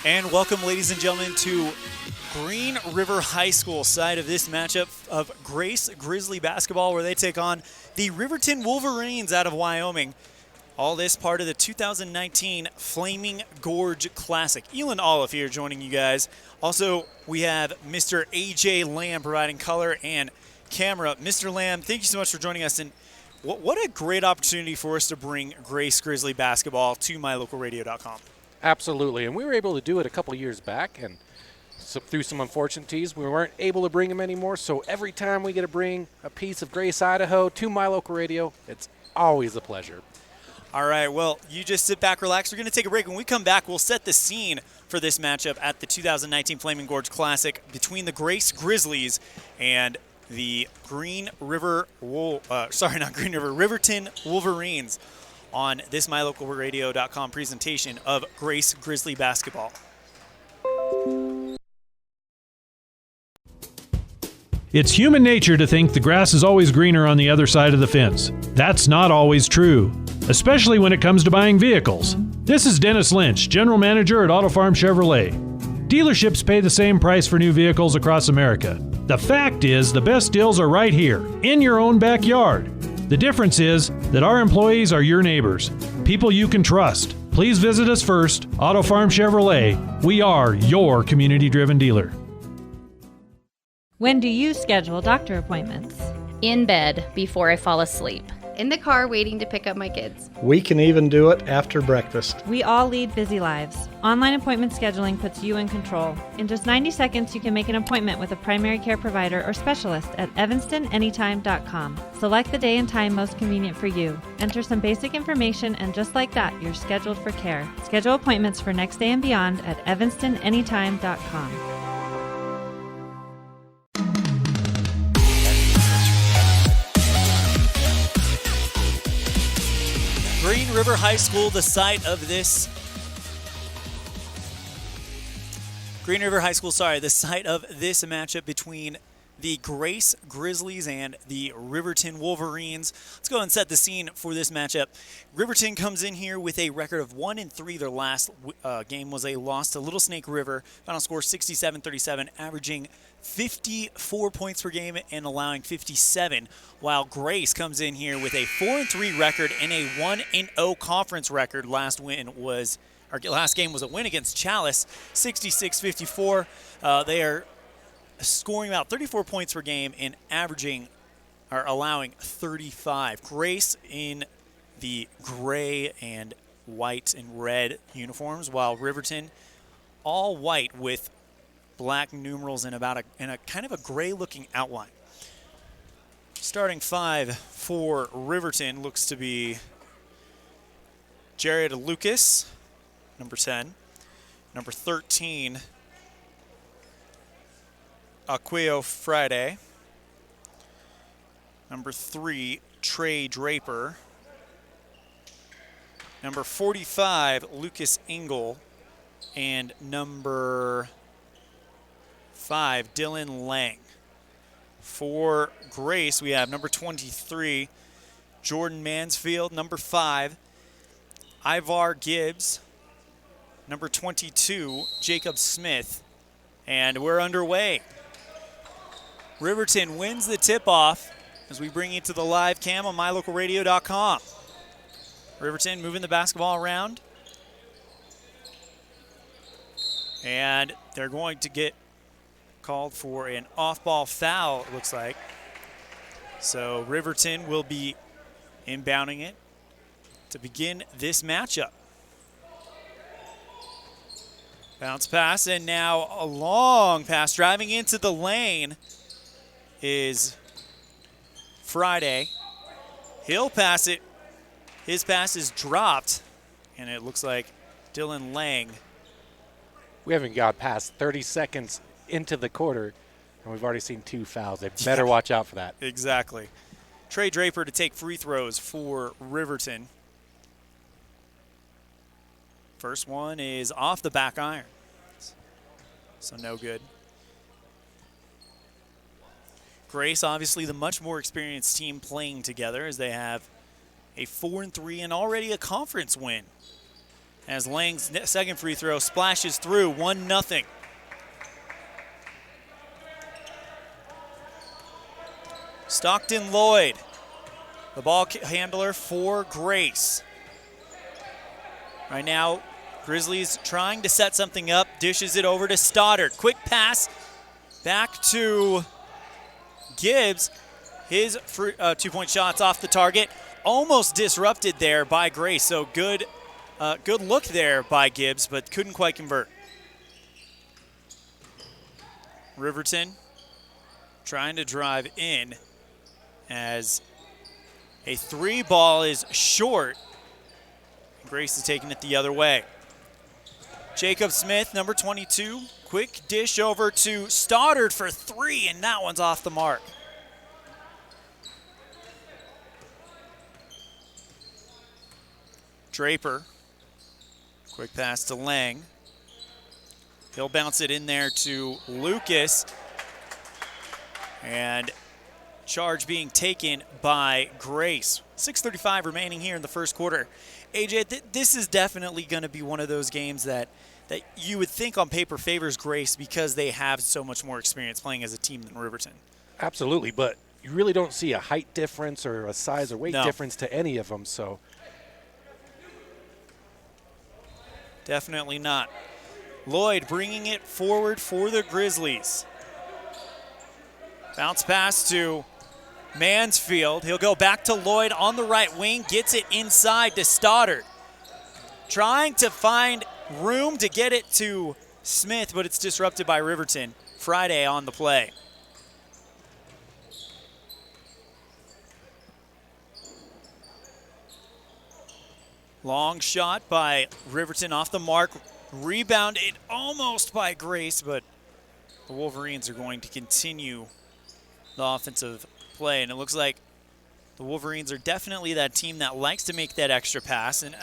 And welcome, ladies and gentlemen, to Green River High School side of this matchup of Grace Grizzly basketball, where they take on the Riverton Wolverines out of Wyoming. All this part of the 2019 Flaming Gorge Classic. ELAN OLLIFF here joining you guys. Also, we have Mr. AJ Lamb providing color and camera. Mr. Lamb, thank you so much for joining us. And what a great opportunity for us to bring Grace Grizzly basketball to mylocalradio.com. Absolutely, and we were able to do it a couple of years back, and so through some unfortunities, we weren't able to bring them anymore. So every time we get to bring a piece of Grace, Idaho to My Local Radio, it's always a pleasure. All right, well, you just sit back, relax. We're going to take a break. When we come back, we'll set the scene for this matchup at the 2019 Flaming Gorge Classic between the Grace Grizzlies and the Riverton Wolverines on this mylocalradio.com presentation of Grace Grizzly basketball. It's human nature to think the grass is always greener on the other side of the fence. That's not always true, especially when it comes to buying vehicles. This is Dennis Lynch, General Manager at Auto Farm Chevrolet. Dealerships pay the same price for new vehicles across America. The fact is, the best deals are right here, in your own backyard. The difference is that our employees are your neighbors, people you can trust. Please visit us first, Auto Farm Chevrolet. We are your community-driven dealer. When do you schedule doctor appointments? In bed before I fall asleep. In the car waiting to pick up my kids. We can even do it after breakfast. We all lead busy lives. Online appointment scheduling puts you in control. In just 90 seconds, you can make an appointment with a primary care provider or specialist at evanstonanytime.com. Select the day and time most convenient for you. Enter some basic information, and just like that, you're scheduled for care. Schedule appointments for next day and beyond at evanstonanytime.com. Green River High School, the site of this matchup between the Grace Grizzlies and the Riverton Wolverines. Let's go ahead and set the scene for this matchup. Riverton comes in here with a record of 1-3. Their last game was a loss to Little Snake River. Final score 67-37, averaging 54 points per game and allowing 57, while Grace comes in here with a 4-3 record and a 1-0 conference record. Last game was a win against Chalice, 66-54. They are scoring about 34 points per game and allowing 35. Grace in the gray and white and red uniforms, while Riverton all white with black numerals and a kind of a gray-looking outline. Starting five for Riverton looks to be Jared Lucas, number 10. Number 13, Aquio Friday. Number 3, Trey Draper. Number 45, Lucas Engel. And number 5, Dylan Lang. For Grace, we have number 23, Jordan Mansfield. Number 5, Ivar Gibbs. Number 22, Jacob Smith. And we're underway. Riverton wins the tip-off as we bring you to the live cam on mylocalradio.com. Riverton moving the basketball around. And they're going to get called for an off-ball foul, it looks like. So Riverton will be inbounding it to begin this matchup. Bounce pass, and now a long pass. Driving into the lane is Friday. He'll pass it. His pass is dropped, and it looks like Dylan Lang. We haven't got past 30 seconds into the quarter, and we've already seen 2 fouls. They better watch out for that. Exactly. Trey Draper to take free throws for Riverton. First one is off the back iron, so no good. Grace, obviously the much more experienced team playing together, as they have a 4-3 and already a conference win as Lang's second free throw splashes through, 1-0. Stockton Lloyd, the ball handler for Grace. Right now, Grizzlies trying to set something up, dishes it over to Stoddard. Quick pass back to Gibbs. His two-point shot's off the target. Almost disrupted there by Grace, so good look there by Gibbs, but couldn't quite convert. Riverton trying to drive in as a three ball is short. Grace is taking it the other way. Jacob Smith, number 22, quick dish over to Stoddard for three, and that one's off the mark. Draper, quick pass to Lang. He'll bounce it in there to Lucas, and charge being taken by Grace. 6:35 remaining here in the first quarter. AJ, this is definitely going to be one of those games that you would think on paper favors Grace because they have so much more experience playing as a team than Riverton. Absolutely, but you really don't see a height difference or a size or weight difference to any of them, so. Definitely not. Lloyd bringing it forward for the Grizzlies. Bounce pass to Mansfield. He'll go back to Lloyd on the right wing, gets it inside to Stoddard. Trying to find room to get it to Smith, but it's disrupted by Riverton. Friday on the play. Long shot by Riverton off the mark. Rebounded almost by Grace, but the Wolverines are going to continue the offensive play. And it looks like the Wolverines are definitely that team that likes to make that extra pass. And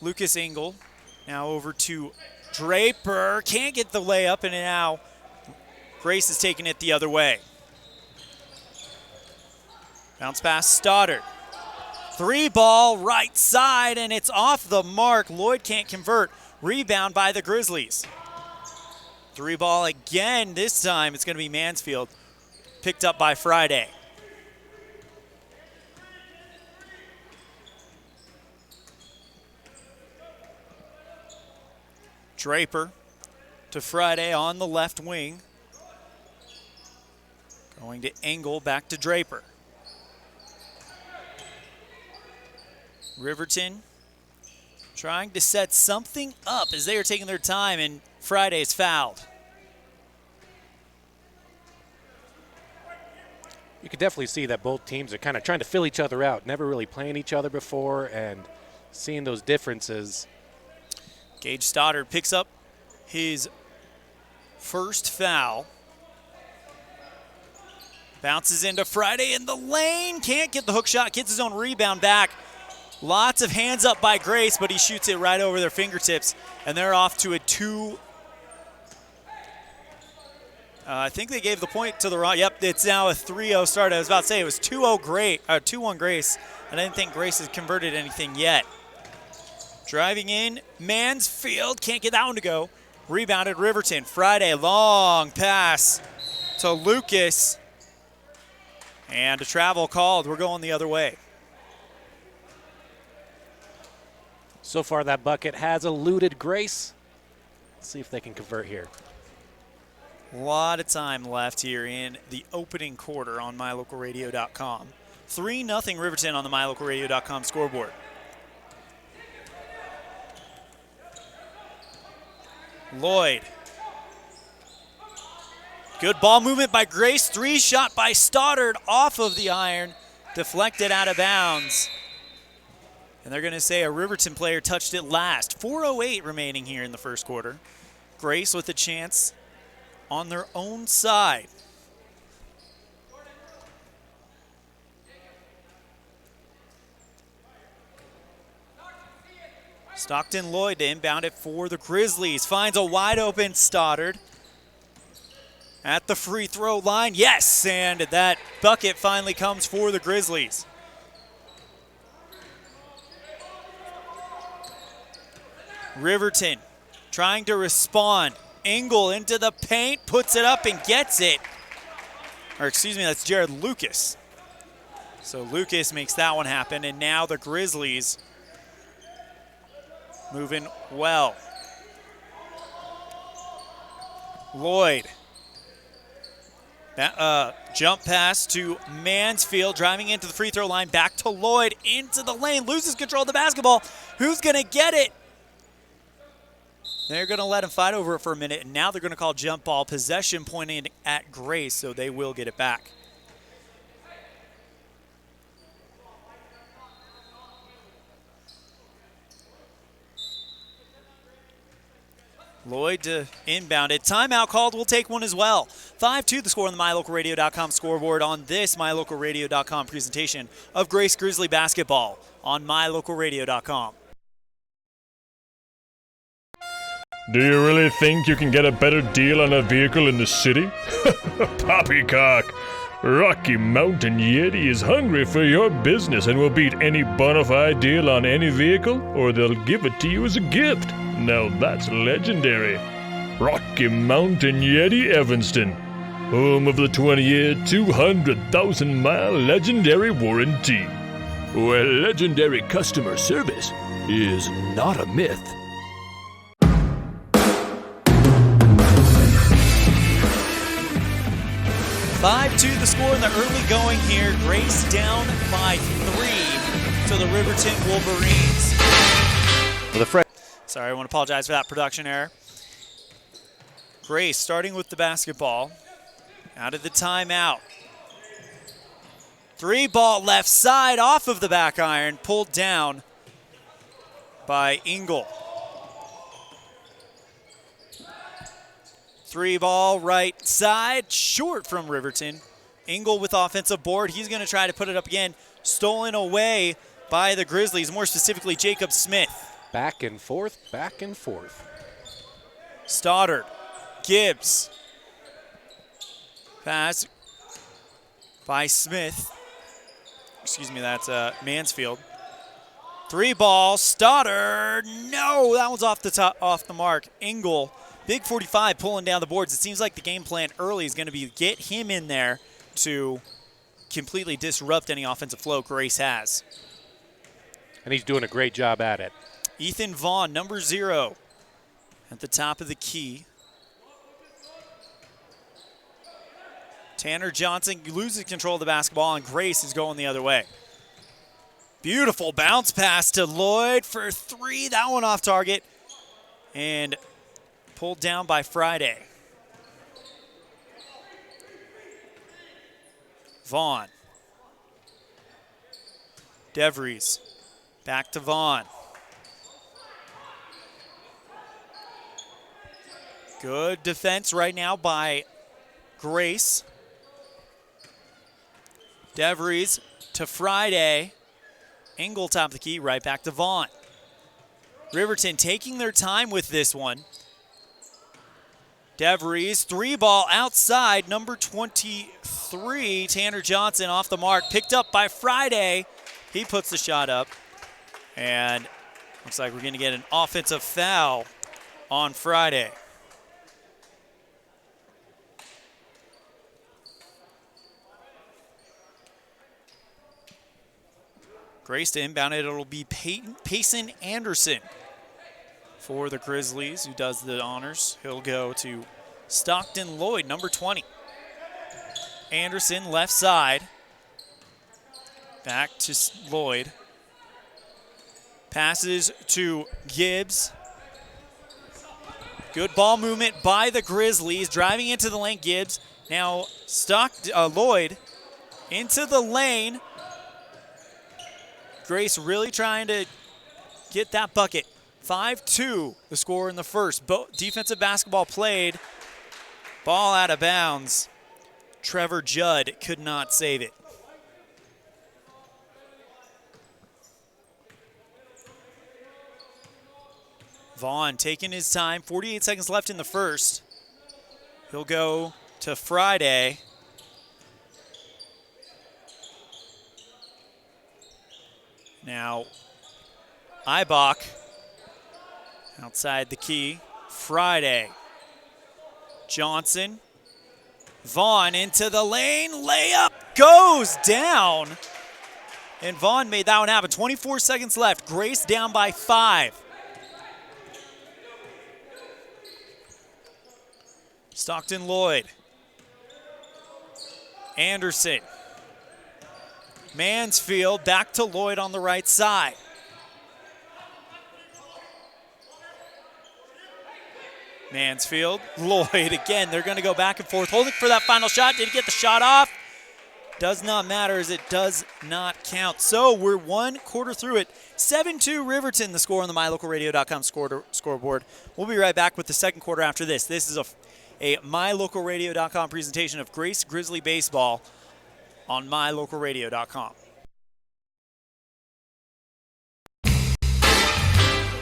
Lucas Engel now over to Draper. Can't get the layup, and now Grace is taking it the other way. Bounce pass, Stoddard. Three ball right side, and it's off the mark. Lloyd can't convert. Rebound by the Grizzlies. Three ball again. This time it's going to be Mansfield. Picked up by Friday. Draper to Friday on the left wing. Going to Engel, back to Draper. Riverton trying to set something up as they are taking their time, and Friday's fouled. You can definitely see that both teams are kind of trying to fill each other out, never really playing each other before, and seeing those differences. Gage Stoddard picks up his first foul. Bounces into Friday in the lane. Can't get the hook shot. Gets his own rebound back. Lots of hands up by Grace, but he shoots it right over their fingertips, and they're off to a two. I think they gave the point to the wrong. Yep, it's now a 3-0 start. I was about to say it was 2-1 Grace, and I didn't think Grace has converted anything yet. Driving in, Mansfield can't get that one to go. Rebounded Riverton. Friday, long pass to Lucas, and a travel called. We're going the other way. So far, that bucket has eluded Grace. Let's see if they can convert here. A lot of time left here in the opening quarter on mylocalradio.com. 3-0 Riverton on the mylocalradio.com scoreboard. Lloyd. Good ball movement by Grace. Three shot by Stoddard off of the iron. Deflected out of bounds. And they're going to say a Riverton player touched it last. 4:08 remaining here in the first quarter. Grace with a chance on their own side. Stockton Lloyd to inbound it for the Grizzlies. Finds a wide open Stoddard at the free throw line. Yes, and that bucket finally comes for the Grizzlies. Riverton trying to respond. Engel into the paint, puts it up and gets it. Or excuse me, that's Jared Lucas. So Lucas makes that one happen, and now the Grizzlies moving well. Lloyd. Jump pass to Mansfield, driving into the free throw line, back to Lloyd, into the lane, loses control of the basketball. Who's gonna get it? They're gonna let him fight over it for a minute, and now they're gonna call jump ball, possession pointing at Grace, so they will get it back. Lloyd to inbound it. Timeout called. We'll take one as well. 5-2 the score on the MyLocalRadio.com scoreboard on this MyLocalRadio.com presentation of Grace Grizzly basketball on MyLocalRadio.com. Do you really think you can get a better deal on a vehicle in the city? Poppycock! Rocky Mountain Yeti is hungry for your business and will beat any bona fide deal on any vehicle, or they'll give it to you as a gift. Now that's legendary. Rocky Mountain Yeti Evanston, home of the 20-year, 200,000-mile legendary warranty, where legendary customer service is not a myth. 5-2 the score in the early going here. Grace down by 3 to the Riverton Wolverines. Sorry, I want to apologize for that production error. Grace starting with the basketball. Out of the timeout. 3-ball left side off of the back iron. Pulled down by Engel. 3-ball right side, short from Riverton. Engel with offensive board. He's going to try to put it up again. Stolen away by the Grizzlies, more specifically Jacob Smith. Back and forth, back and forth. Stoddard, Gibbs. Pass by Smith. Excuse me, that's Mansfield. 3-ball, Stoddard. No, that one's off the mark. Engel. Big 45 pulling down the boards. It seems like the game plan early is going to be get him in there to completely disrupt any offensive flow Grace has. And he's doing a great job at it. Ethan Vaughn, number 0, at the top of the key. Tanner Johnson loses control of the basketball, and Grace is going the other way. Beautiful bounce pass to Lloyd for 3. That one off target. And pulled down by Friday. Vaughn. DeVries. Back to Vaughn. Good defense right now by Grace. DeVries to Friday. Engel top of the key, right back to Vaughn. Riverton taking their time with this one. DeVries, 3-ball outside, number 23, Tanner Johnson off the mark, picked up by Friday. He puts the shot up, and looks like we're going to get an offensive foul on Friday. Grace to inbound it. It'll be Payson Anderson for the Grizzlies, who does the honors. He'll go to Stockton Lloyd, number 20. Anderson, left side. Back to Lloyd. Passes to Gibbs. Good ball movement by the Grizzlies. Driving into the lane, Gibbs. Now Lloyd into the lane. Grace really trying to get that bucket. 5-2 the score in the first. Defensive basketball played. Ball out of bounds. Trevor Judd could not save it. Vaughn taking his time. 48 seconds left in the first. He'll go to Friday. Now, Ibach Outside the key, Friday. Johnson. Vaughn into the lane, layup goes down. And Vaughn made that one happen. 24 seconds left. Grace down by 5. Stockton Lloyd. Anderson. Mansfield back to Lloyd on the right side. Mansfield, Lloyd again. They're going to go back and forth, holding for that final shot. Did he get the shot off? Does not matter as it does not count. So we're 1 quarter through it. 7-2 Riverton, the score on the MyLocalRadio.com scoreboard. We'll be right back with the second quarter after this. This is a MyLocalRadio.com presentation of Grace Grizzly Baseball on MyLocalRadio.com.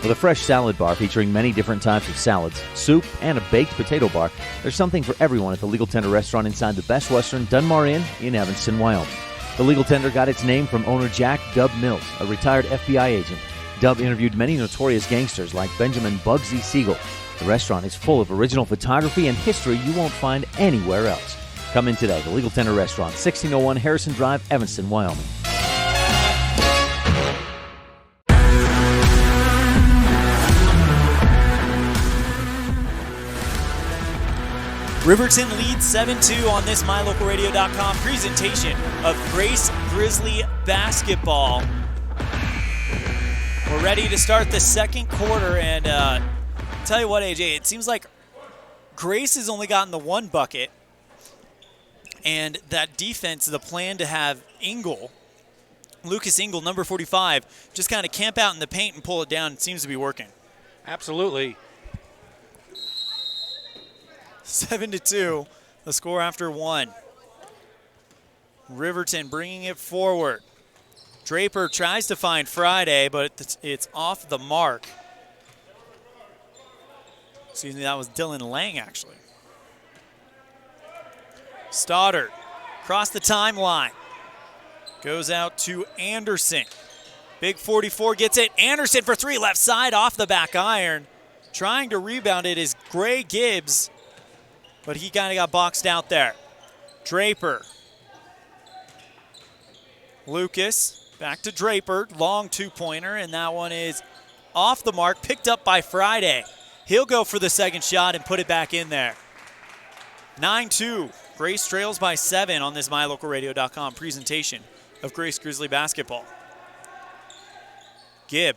With a fresh salad bar featuring many different types of salads, soup, and a baked potato bar, there's something for everyone at the Legal Tender restaurant inside the Best Western Dunmar Inn in Evanston, Wyoming. The Legal Tender got its name from owner Jack Dub Mills, a retired FBI agent. Dub interviewed many notorious gangsters like Benjamin Bugsy Siegel. The restaurant is full of original photography and history you won't find anywhere else. Come in today, the Legal Tender Restaurant, 1601 Harrison Drive, Evanston, Wyoming. Riverton leads 7-2 on this MyLocalRadio.com presentation of Grace Grizzly Basketball. We're ready to start the second quarter, and tell you what, AJ, it seems like Grace has only gotten the 1 bucket, and that defense, the plan to have Lucas Engel, number 45, just kind of camp out in the paint and pull it down, it seems to be working. Absolutely. 7-2, the score after 1. Riverton bringing it forward. Draper tries to find Friday, but it's off the mark. Excuse me, that was Dylan Lang, actually. Stoddard across the timeline. Goes out to Anderson. Big 44 gets it. Anderson for 3, left side, off the back iron. Trying to rebound it is Gray Gibbs, but he kind of got boxed out there. Draper. Lucas, back to Draper. Long 2-pointer, and that one is off the mark, picked up by Friday. He'll go for the second shot and put it back in there. 9-2. Grace trails by 7 on this MyLocalRadio.com presentation of Grace Grizzly Basketball. Gibb.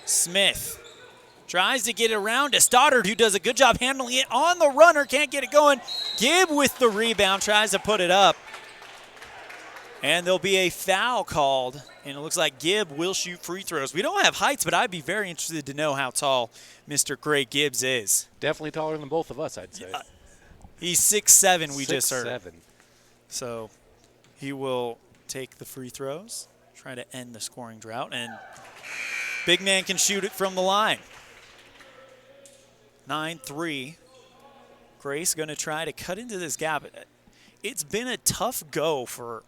Smith. Tries to get it around to Stoddard, who does a good job handling it on the runner. Can't get it going. Gibb with the rebound, tries to put it up. And there'll be a foul called, and it looks like Gibb will shoot free throws. We don't have heights, but I'd be very interested to know how tall Mr. Gray Gibbs is. Definitely taller than both of us, I'd say. He's 6'7", we just heard. 6'7". So he will take the free throws, try to end the scoring drought, and big man can shoot it from the line. 9-3. Grace going to try to cut into this gap. It's been a tough go for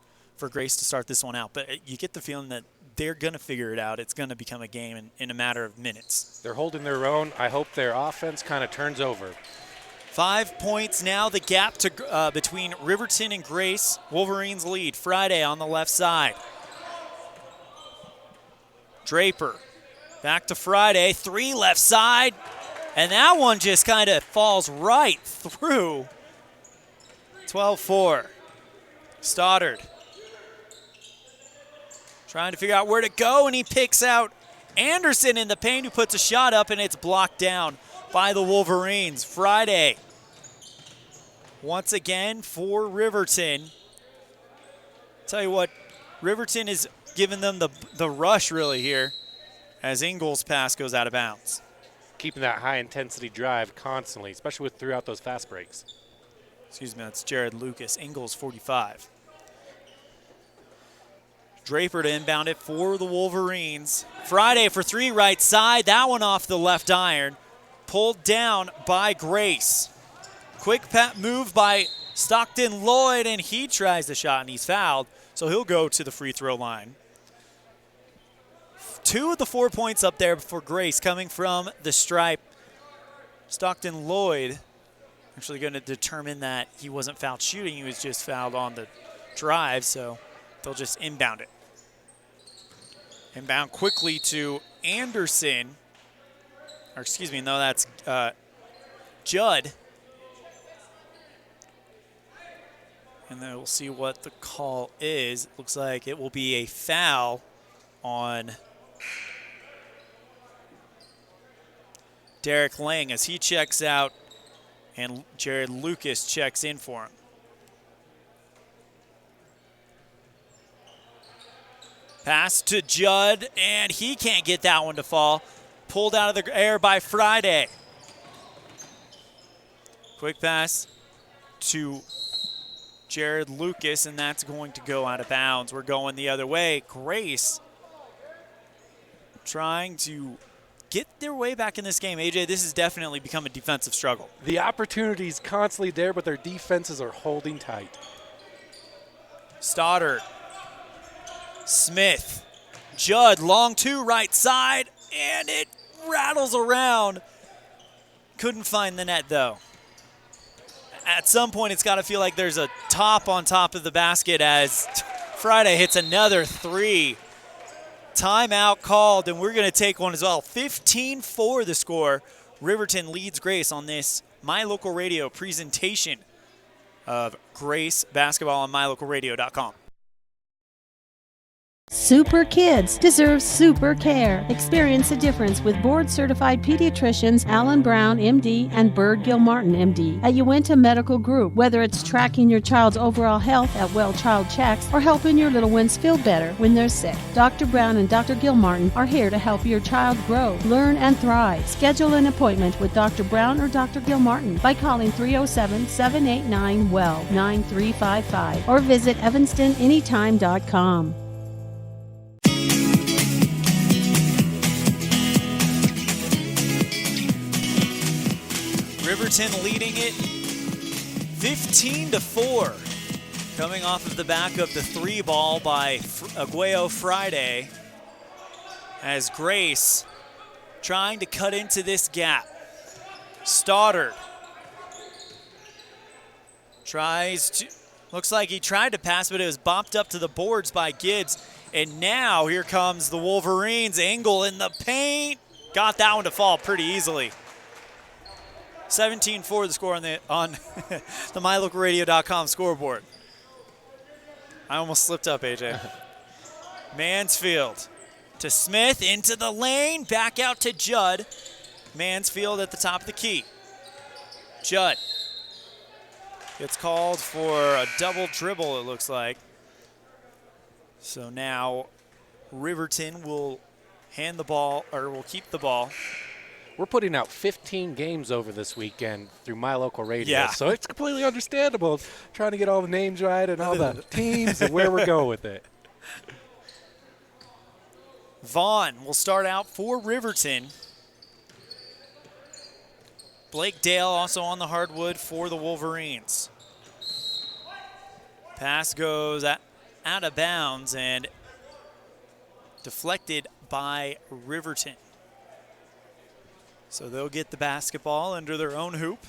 Grace to start this one out, but you get the feeling that they're going to figure it out. It's going to become a game in a matter of minutes. They're holding their own. I hope their offense kind of turns over. 5 points now, the gap to between Riverton and Grace. Wolverines lead. Friday on the left side. Draper back to Friday. 3 left side. And that one just kind of falls right through. 12-4. Stoddard trying to figure out where to go, and he picks out Anderson in the paint, who puts a shot up, and it's blocked down by the Wolverines. Friday, once again for Riverton. Tell you what, Riverton is giving them the rush really here as Ingles' pass goes out of bounds. Keeping that high-intensity drive constantly, especially throughout those fast breaks. Excuse me, that's Jared Lucas. Ingles, 45. Draper to inbound it for the Wolverines. Friday for 3 right side. That one off the left iron. Pulled down by Grace. Quick move by Stockton Lloyd, and he tries the shot, and he's fouled. So he'll go to the free throw line. 2 of the 4 points up there for Grace coming from the stripe. Stockton Lloyd actually going to determine that he wasn't fouled shooting. He was just fouled on the drive, so they'll just inbound it. Inbound quickly to Anderson. Or excuse me, no, that's Judd. And then we'll see what the call is. Looks like it will be a foul on Derek Lang as he checks out and Jared Lucas checks in for him. Pass to Judd, and he can't get that one to fall. Pulled out of the air by Friday. Quick pass to Jared Lucas, and that's going to go out of bounds. We're going the other way. Grace trying to get their way back in this game. AJ, this has definitely become a defensive struggle. The opportunity's constantly there, but their defenses are holding tight. Stoddard, Smith, Judd, long 2 right side, and it rattles around. Couldn't find the net, though. At some point, it's got to feel like there's a top on top of the basket as Friday hits another 3. Timeout called, and we're going to take one as well. 15-4 the score. Riverton leads Grace on this My Local Radio presentation of Grace basketball on mylocalradio.com. Super kids deserve super care. Experience the difference with board-certified pediatricians Alan Brown, MD, and Bird Gilmartin, MD, at Uinta Medical Group. Whether it's tracking your child's overall health at Well Child Checks or helping your little ones feel better when they're sick, Dr. Brown and Dr. Gilmartin are here to help your child grow, learn, and thrive. Schedule an appointment with Dr. Brown or Dr. Gilmartin by calling 307-789-WELL 9355 or visit evanstonanytime.com. Riverton leading it 15-4. Coming off of the back of the 3 ball by Aguayo Friday as Grace trying to cut into this gap. Stoddard tries to, looks like he tried to pass, but it was bopped up to the boards by Gibbs. And now here comes the Wolverines. Engel in the paint. Got that one to fall pretty easily. 17-4 the score on the mylocalradio.com scoreboard. I almost slipped up, AJ. Mansfield to Smith, into the lane, back out to Judd. Mansfield at the top of the key. Judd gets called for a double dribble, it looks like. So now Riverton will hand the ball, or will keep the ball. We're putting out 15 games over this weekend through My Local Radio, Yeah. so it's completely understandable trying to get all the names right and all the teams and where we're going with it. Vaughn will start out for Riverton. Blake Dale also on the hardwood for the Wolverines. Pass goes out of bounds and deflected by Riverton. So they'll get the basketball under their own hoop,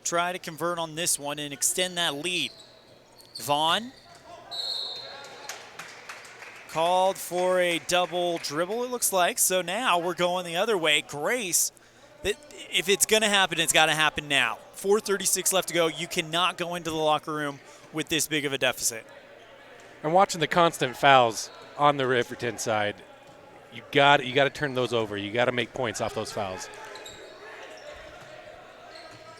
try to convert on this one and extend that lead. Vaughn called for a double dribble, it looks like. So now we're going the other way. Grace, if it's going to happen, it's got to happen now. 4:36 left to go. You cannot go into the locker room with this big of a deficit. And watching the constant fouls on the Riverton side, you got to turn those over. You got to make points off those fouls.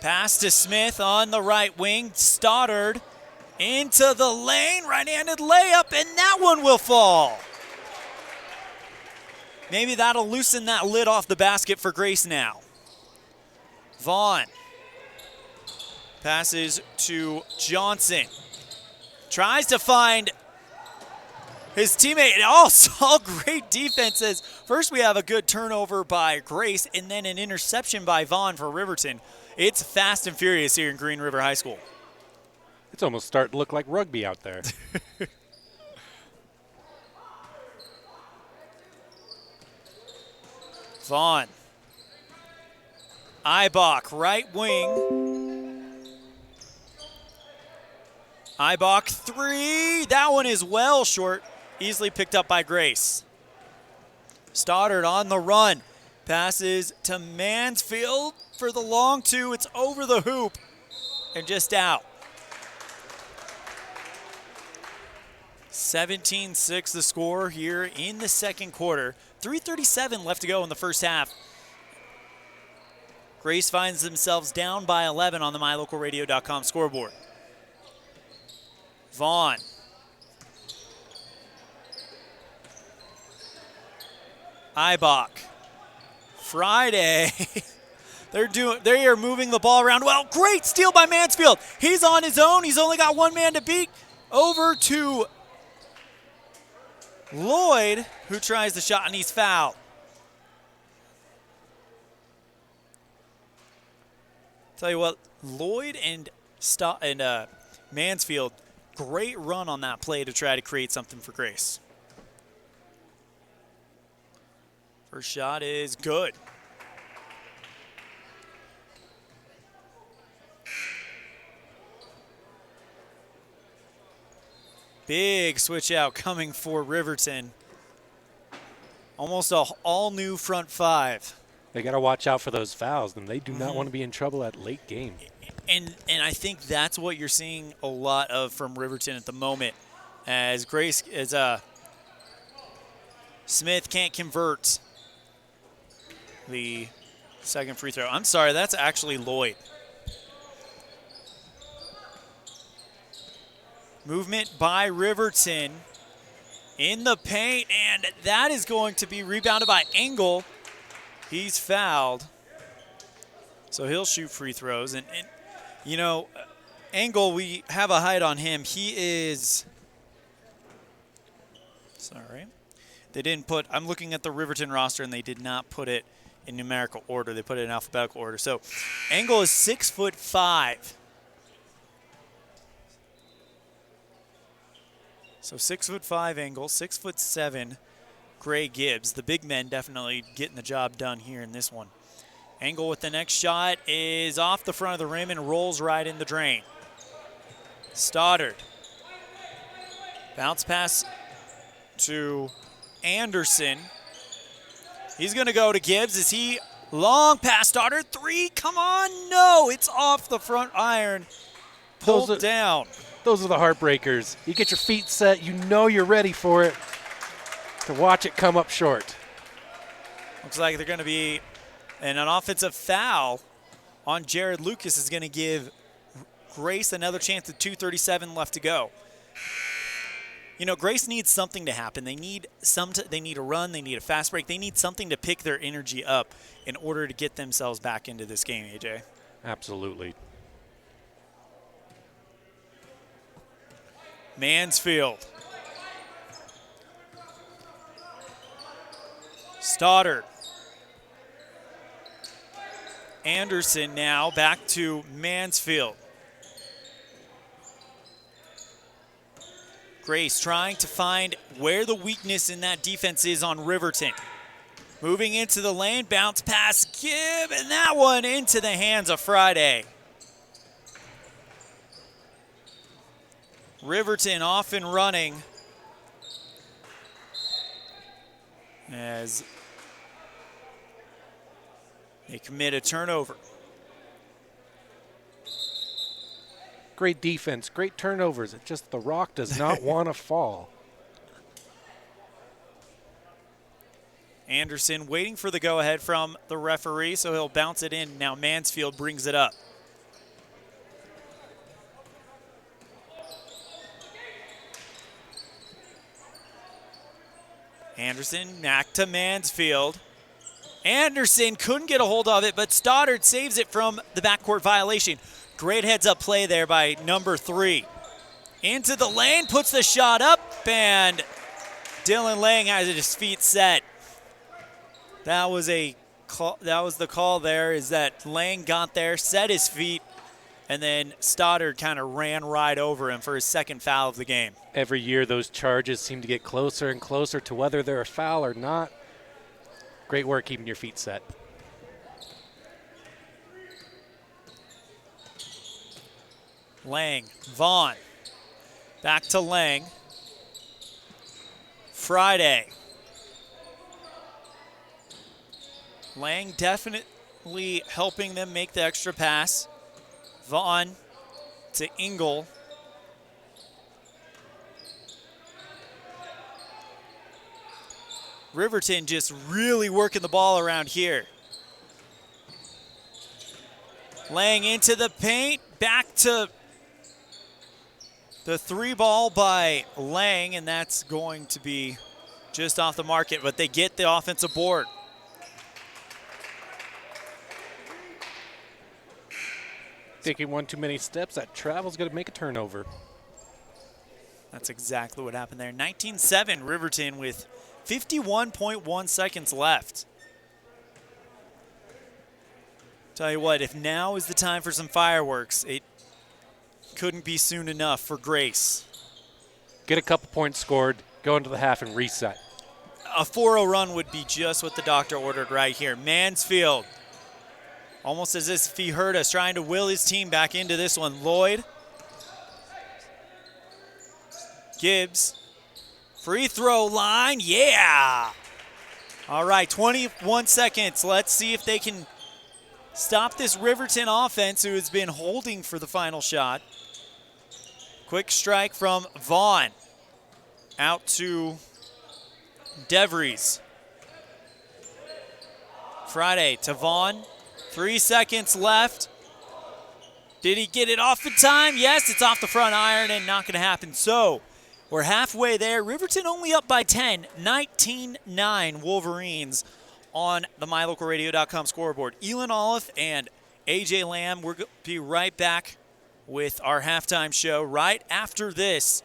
Pass to Smith on the right wing. Stoddard into the lane. Right-handed layup, and that one will fall. Maybe that'll loosen that lid off the basket for Grace now. Vaughn passes to Johnson. Tries to find his teammate. All great defenses. First we have a good turnover by Grace and then an interception by Vaughn for Riverton. It's fast and furious here in Green River High School. It's almost starting to look like rugby out there. Vaughn. Ibach, right wing. Ibach 3. That one is well short. Easily picked up by Grace. Stoddard on the run. Passes to Mansfield for the long 2. It's over the hoop and just out. 17-6 the score here in the second quarter. 3:37 left to go in the first half. Grace finds themselves down by 11 on the MyLocalRadio.com scoreboard. Vaughn. Ibach. Friday. They are moving the ball around. Well, great steal by Mansfield. He's on his own. He's only got one man to beat. Over to Lloyd, who tries the shot, and he's fouled. Tell you what, Lloyd and Mansfield, great run on that play to try to create something for Grace. First shot is good. Big switch out coming for Riverton. Almost a all-new front five. They got to watch out for those fouls, and they do not want to be in trouble at late game. And I think that's what you're seeing a lot of from Riverton at the moment, as Smith can't convert the second free throw. I'm sorry, that's actually Lloyd. Movement by Riverton in the paint, and that is going to be rebounded by Engel. He's fouled, so he'll shoot free throws. And you know, Engel, we have a height on him. He is, sorry, they didn't put, I'm looking at the Riverton roster, and they did not put it in numerical order. They put it in alphabetical order. So Engel is 6'5". So 6'5" Engel, 6'7" Gray Gibbs. The big men definitely getting the job done here in this one. Engel with the next shot is off the front of the rim and rolls right in the drain. Stoddard. Bounce pass to Anderson. He's going to go to Gibbs. Is he long pass Stoddard? 3, come on, no, it's off the front iron. Pulled down. Those are the heartbreakers. You get your feet set, you know you're ready for it, to watch it come up short. Looks like they're going to be, and an offensive foul on Jared Lucas is going to give Grace another chance at 2:37 left to go. You know, Grace needs something to happen. They need they need a run, they need a fast break, they need something to pick their energy up in order to get themselves back into this game, AJ. Absolutely. Mansfield. Stoddard. Anderson now back to Mansfield. Grace trying to find where the weakness in that defense is on Riverton. Moving into the lane, bounce pass, Gibb, and that one into the hands of Friday. Riverton off and running as they commit a turnover. Great defense, great turnovers. It's just the rock does not want to fall. Anderson waiting for the go-ahead from the referee, so he'll bounce it in. Now Mansfield brings it up. Anderson back to Mansfield. Anderson couldn't get a hold of it, but Stoddard saves it from the backcourt violation. Great heads-up play there by number 3. Into the lane, puts the shot up, and Dylan Lang has his feet set. That was the call there, is that Lang got there, set his feet, and then Stoddard kind of ran right over him for his second foul of the game. Every year those charges seem to get closer and closer to whether they're a foul or not. Great work keeping your feet set. Lang, Vaughn, back to Lang. Friday. Lang definitely helping them make the extra pass. Vaughn to Engel. Riverton just really working the ball around here. Lang into the paint, back to the 3 ball by Lang, and that's going to be just off the market, but they get the offensive board. Taking one too many steps, that travel's going to make a turnover. That's exactly what happened there. 19-7 Riverton with 51.1 seconds left. Tell you what, if now is the time for some fireworks, it couldn't be soon enough for Grace. Get a couple points scored, go into the half and reset. A 4-0 run would be just what the doctor ordered right here. Mansfield, almost as if he heard us, trying to will his team back into this one. Lloyd. Gibbs. Free throw line, yeah! All right, 21 seconds. Let's see if they can stop this Riverton offense who has been holding for the final shot. Quick strike from Vaughn. Out to DeVries. Friday to Vaughn. 3 seconds left. Did he get it off in time? Yes, it's off the front iron and not going to happen. So we're halfway there. Riverton only up by 10. 19-9 Wolverines on the MyLocalRadio.com scoreboard. ELAN, OLLIFF, and AJ Lamb. We're going to be right back with our halftime show right after this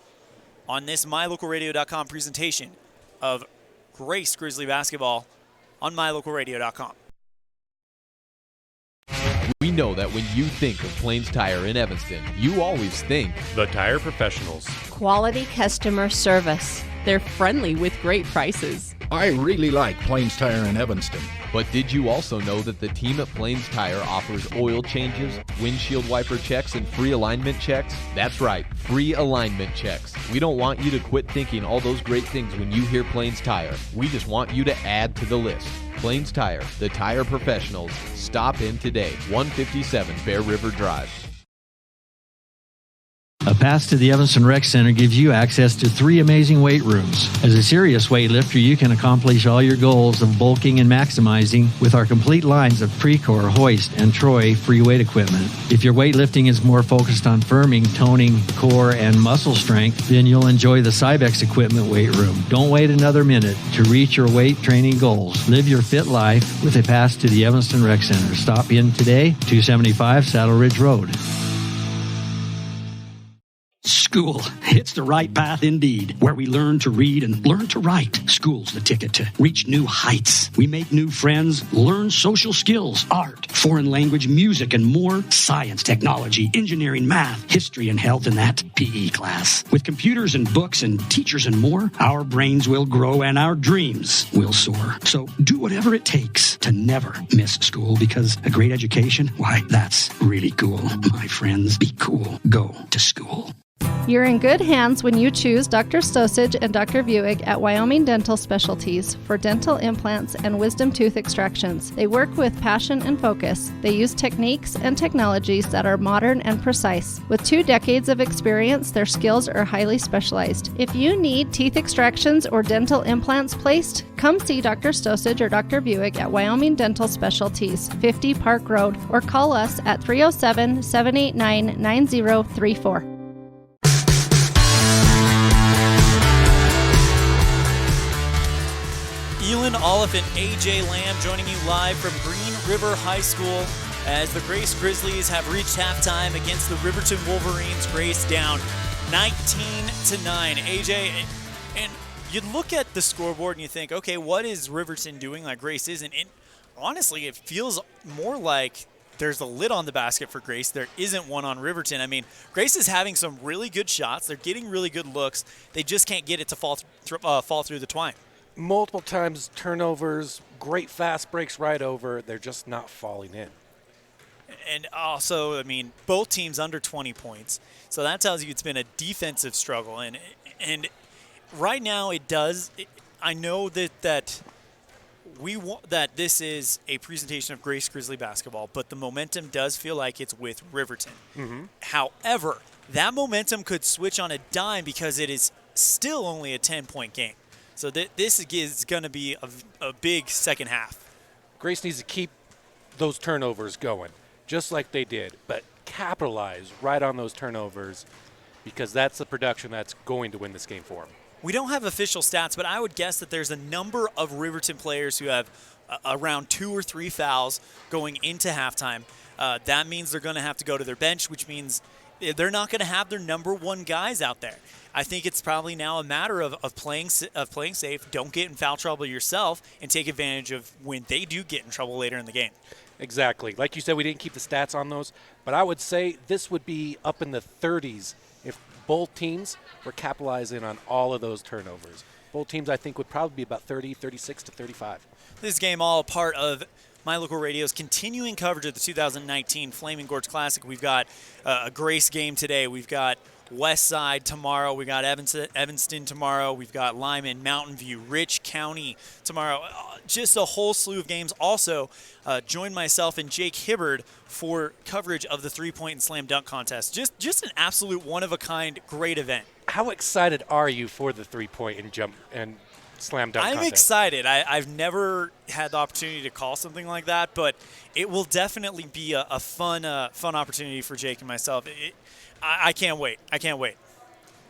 on this MyLocalRadio.com presentation of Grace Grizzly basketball on MyLocalRadio.com. We know that when you think of Plains Tire in Evanston, you always think the Tire Professionals. Quality customer service. They're friendly with great prices. I really like Plains Tire in Evanston. But did you also know that the team at Plains Tire offers oil changes, windshield wiper checks, and free alignment checks? That's right, free alignment checks. We don't want you to quit thinking all those great things when you hear Plains Tire. We just want you to add to the list. Plains Tire, the tire professionals. Stop in today, 157 Bear River Drive. A pass to the Evanston Rec Center gives you access to 3 amazing weight rooms. As a serious weightlifter, you can accomplish all your goals of bulking and maximizing with our complete lines of Precor, Hoist, and Troy free weight equipment. If your weightlifting is more focused on firming, toning, core, and muscle strength, then you'll enjoy the Cybex equipment weight room. Don't wait another minute to reach your weight training goals. Live your fit life with a pass to the Evanston Rec Center. Stop in today, 275 Saddle Ridge Road. School. It's the right path indeed, where we learn to read and learn to write. School's the ticket to reach new heights. We make new friends, learn social skills, art, foreign language, music, and more. Science, technology, engineering, math, history, and health in that PE class. With computers and books and teachers and more, our brains will grow and our dreams will soar. So do whatever it takes to never miss school, because a great education, why, that's really cool. My friends, be cool. Go to school. You're in good hands when you choose Dr. Stosage and Dr. Buick at Wyoming Dental Specialties for dental implants and wisdom tooth extractions. They work with passion and focus. They use techniques and technologies that are modern and precise. With 2 decades of experience, their skills are highly specialized. If you need teeth extractions or dental implants placed, come see Dr. Stosage or Dr. Buick at Wyoming Dental Specialties, 50 Park Road, or call us at 307-789-9034. ELAN, OLLIFF, and AJ Lamb joining you live from Green River High School as the Grace Grizzlies have reached halftime against the Riverton Wolverines. Grace down 19-9. AJ, and you look at the scoreboard and you think, okay, what is Riverton doing like Grace isn't? And honestly, it feels more like there's a lid on the basket for Grace. There isn't one on Riverton. I mean, Grace is having some really good shots. They're getting really good looks. They just can't get it to fall through the twine. multiple times turnovers, great fast breaks right over. They're just not falling in. And also, I mean, both teams under 20 points. So that tells you it's been a defensive struggle. And right now it does. I know that we want that this is a presentation of Grace Grizzly basketball, but the momentum does feel like it's with Riverton. Mm-hmm. However, that momentum could switch on a dime because it is still only a 10-point game. So this is going to be a big second half. Grace needs to keep those turnovers going, just like they did, but capitalize right on those turnovers because that's the production that's going to win this game for them. We don't have official stats, but I would guess that there's a number of Riverton players who have around 2 or 3 fouls going into halftime. That means they're going to have to go to their bench, which means they're not going to have their number one guys out there. I think it's probably now a matter of playing safe, don't get in foul trouble yourself, and take advantage of when they do get in trouble later in the game. Exactly. Like you said, we didn't keep the stats on those, but I would say this would be up in the 30s if both teams were capitalizing on all of those turnovers. Both teams, I think, would probably be about 30, 36 to 35. This game all a part of My Local Radio's continuing coverage of the 2019 Flaming Gorge Classic. We've got a Grace game today. We've got West Side tomorrow. We got Evanston tomorrow. We've got Lyman, Mountain View, Rich County tomorrow. Just a whole slew of games. Also, join myself and Jake Hibbard for coverage of the three-point and slam dunk contest. Just an absolute one-of-a-kind great event. How excited are you for the three-point and jump and slam dunk contest? I'm excited. I've never had the opportunity to call something like that, but it will definitely be a fun opportunity for Jake and myself. I can't wait. I can't wait.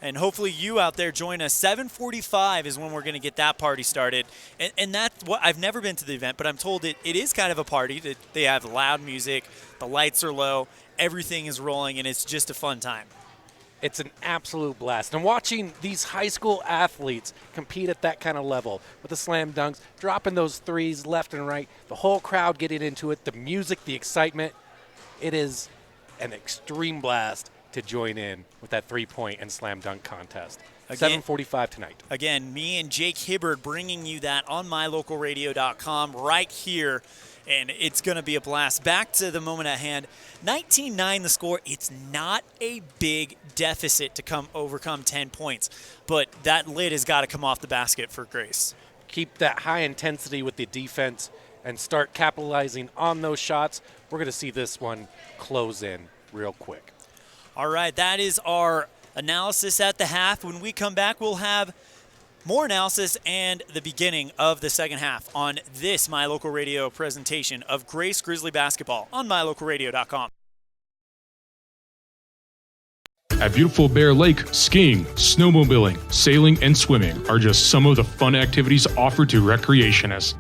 And hopefully you out there join us. 7:45 is when we're going to get that party started. And that's what I've never been to the event, but I'm told it is kind of a party. They have loud music, the lights are low, everything is rolling, and it's just a fun time. It's an absolute blast. And watching these high school athletes compete at that kind of level with the slam dunks, dropping those threes left and right, the whole crowd getting into it, the music, the excitement, it is an extreme blast to join in with that three-point and slam dunk contest. 7:45 tonight. Again, me and Jake Hibbard bringing you that on mylocalradio.com right here, and it's going to be a blast. Back to the moment at hand. 19-9 the score. It's not a big deficit to overcome 10 points, but that lid has got to come off the basket for Grace. Keep that high intensity with the defense and start capitalizing on those shots. We're going to see this one close in real quick. All right, that is our analysis at the half. When we come back, we'll have more analysis and the beginning of the second half on this My Local Radio presentation of Grace Grizzly basketball on mylocalradio.com. At beautiful Bear Lake, skiing, snowmobiling, sailing, and swimming are just some of the fun activities offered to recreationists.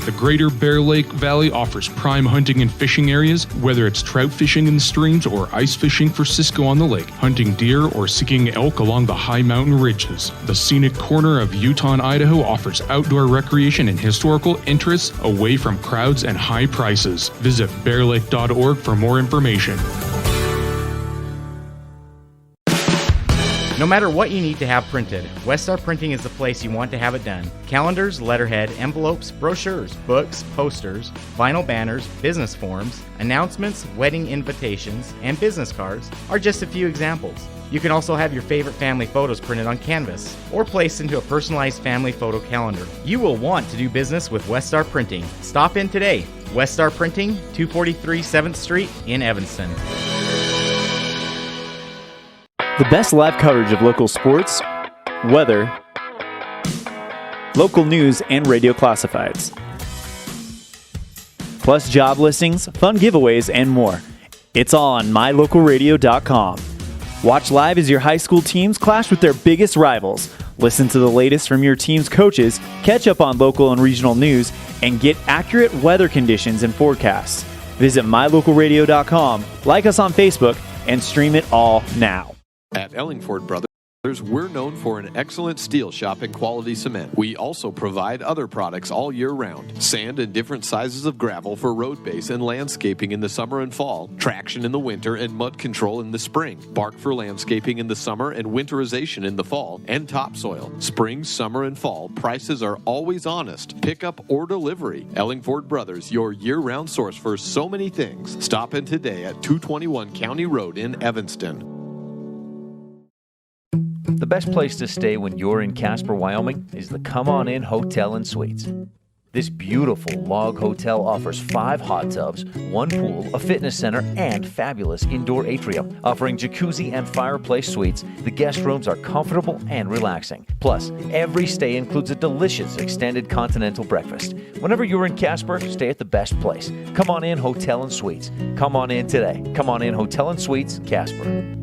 The Greater Bear Lake Valley offers prime hunting and fishing areas, whether it's trout fishing in the streams or ice fishing for Cisco on the lake, hunting deer or seeking elk along the high mountain ridges. The scenic corner of Utah and Idaho offers outdoor recreation and historical interests away from crowds and high prices. Visit bearlake.org for more information. No matter what you need to have printed, Westar Printing is the place you want to have it done. Calendars, letterhead, envelopes, brochures, books, posters, vinyl banners, business forms, announcements, wedding invitations, and business cards are just a few examples. You can also have your favorite family photos printed on canvas or placed into a personalized family photo calendar. You will want to do business with Westar Printing. Stop in today. Westar Printing, 243 7th Street in Evanston. The best live coverage of local sports, weather, local news, and radio classifieds. Plus job listings, fun giveaways, and more. It's all on mylocalradio.com. Watch live as your high school teams clash with their biggest rivals. Listen to the latest from your team's coaches, catch up on local and regional news, and get accurate weather conditions and forecasts. Visit mylocalradio.com, like us on Facebook, and stream it all now. At Ellingford Brothers. We're known for an excellent steel shop and quality cement. We also provide other products all year round. Sand and different sizes of gravel for road base and landscaping in the summer and fall. Traction in the winter and mud control in the spring. Bark for landscaping in the summer and winterization in the fall. And topsoil. Spring, summer, and fall. Prices are always honest. Pickup or delivery. Ellingford Brothers, your year-round source for so many things. Stop in today at 221 County Road in Evanston. The best place to stay when you're in Casper, Wyoming is the Come On In Hotel and Suites. This beautiful log hotel offers 5 hot tubs, 1 pool, a fitness center, and fabulous indoor atrium. Offering jacuzzi and fireplace suites, the guest rooms are comfortable and relaxing. Plus, every stay includes a delicious extended continental breakfast. Whenever you're in Casper, stay at the best place. Come On In Hotel and Suites. Come on in today. Come On In Hotel and Suites, Casper.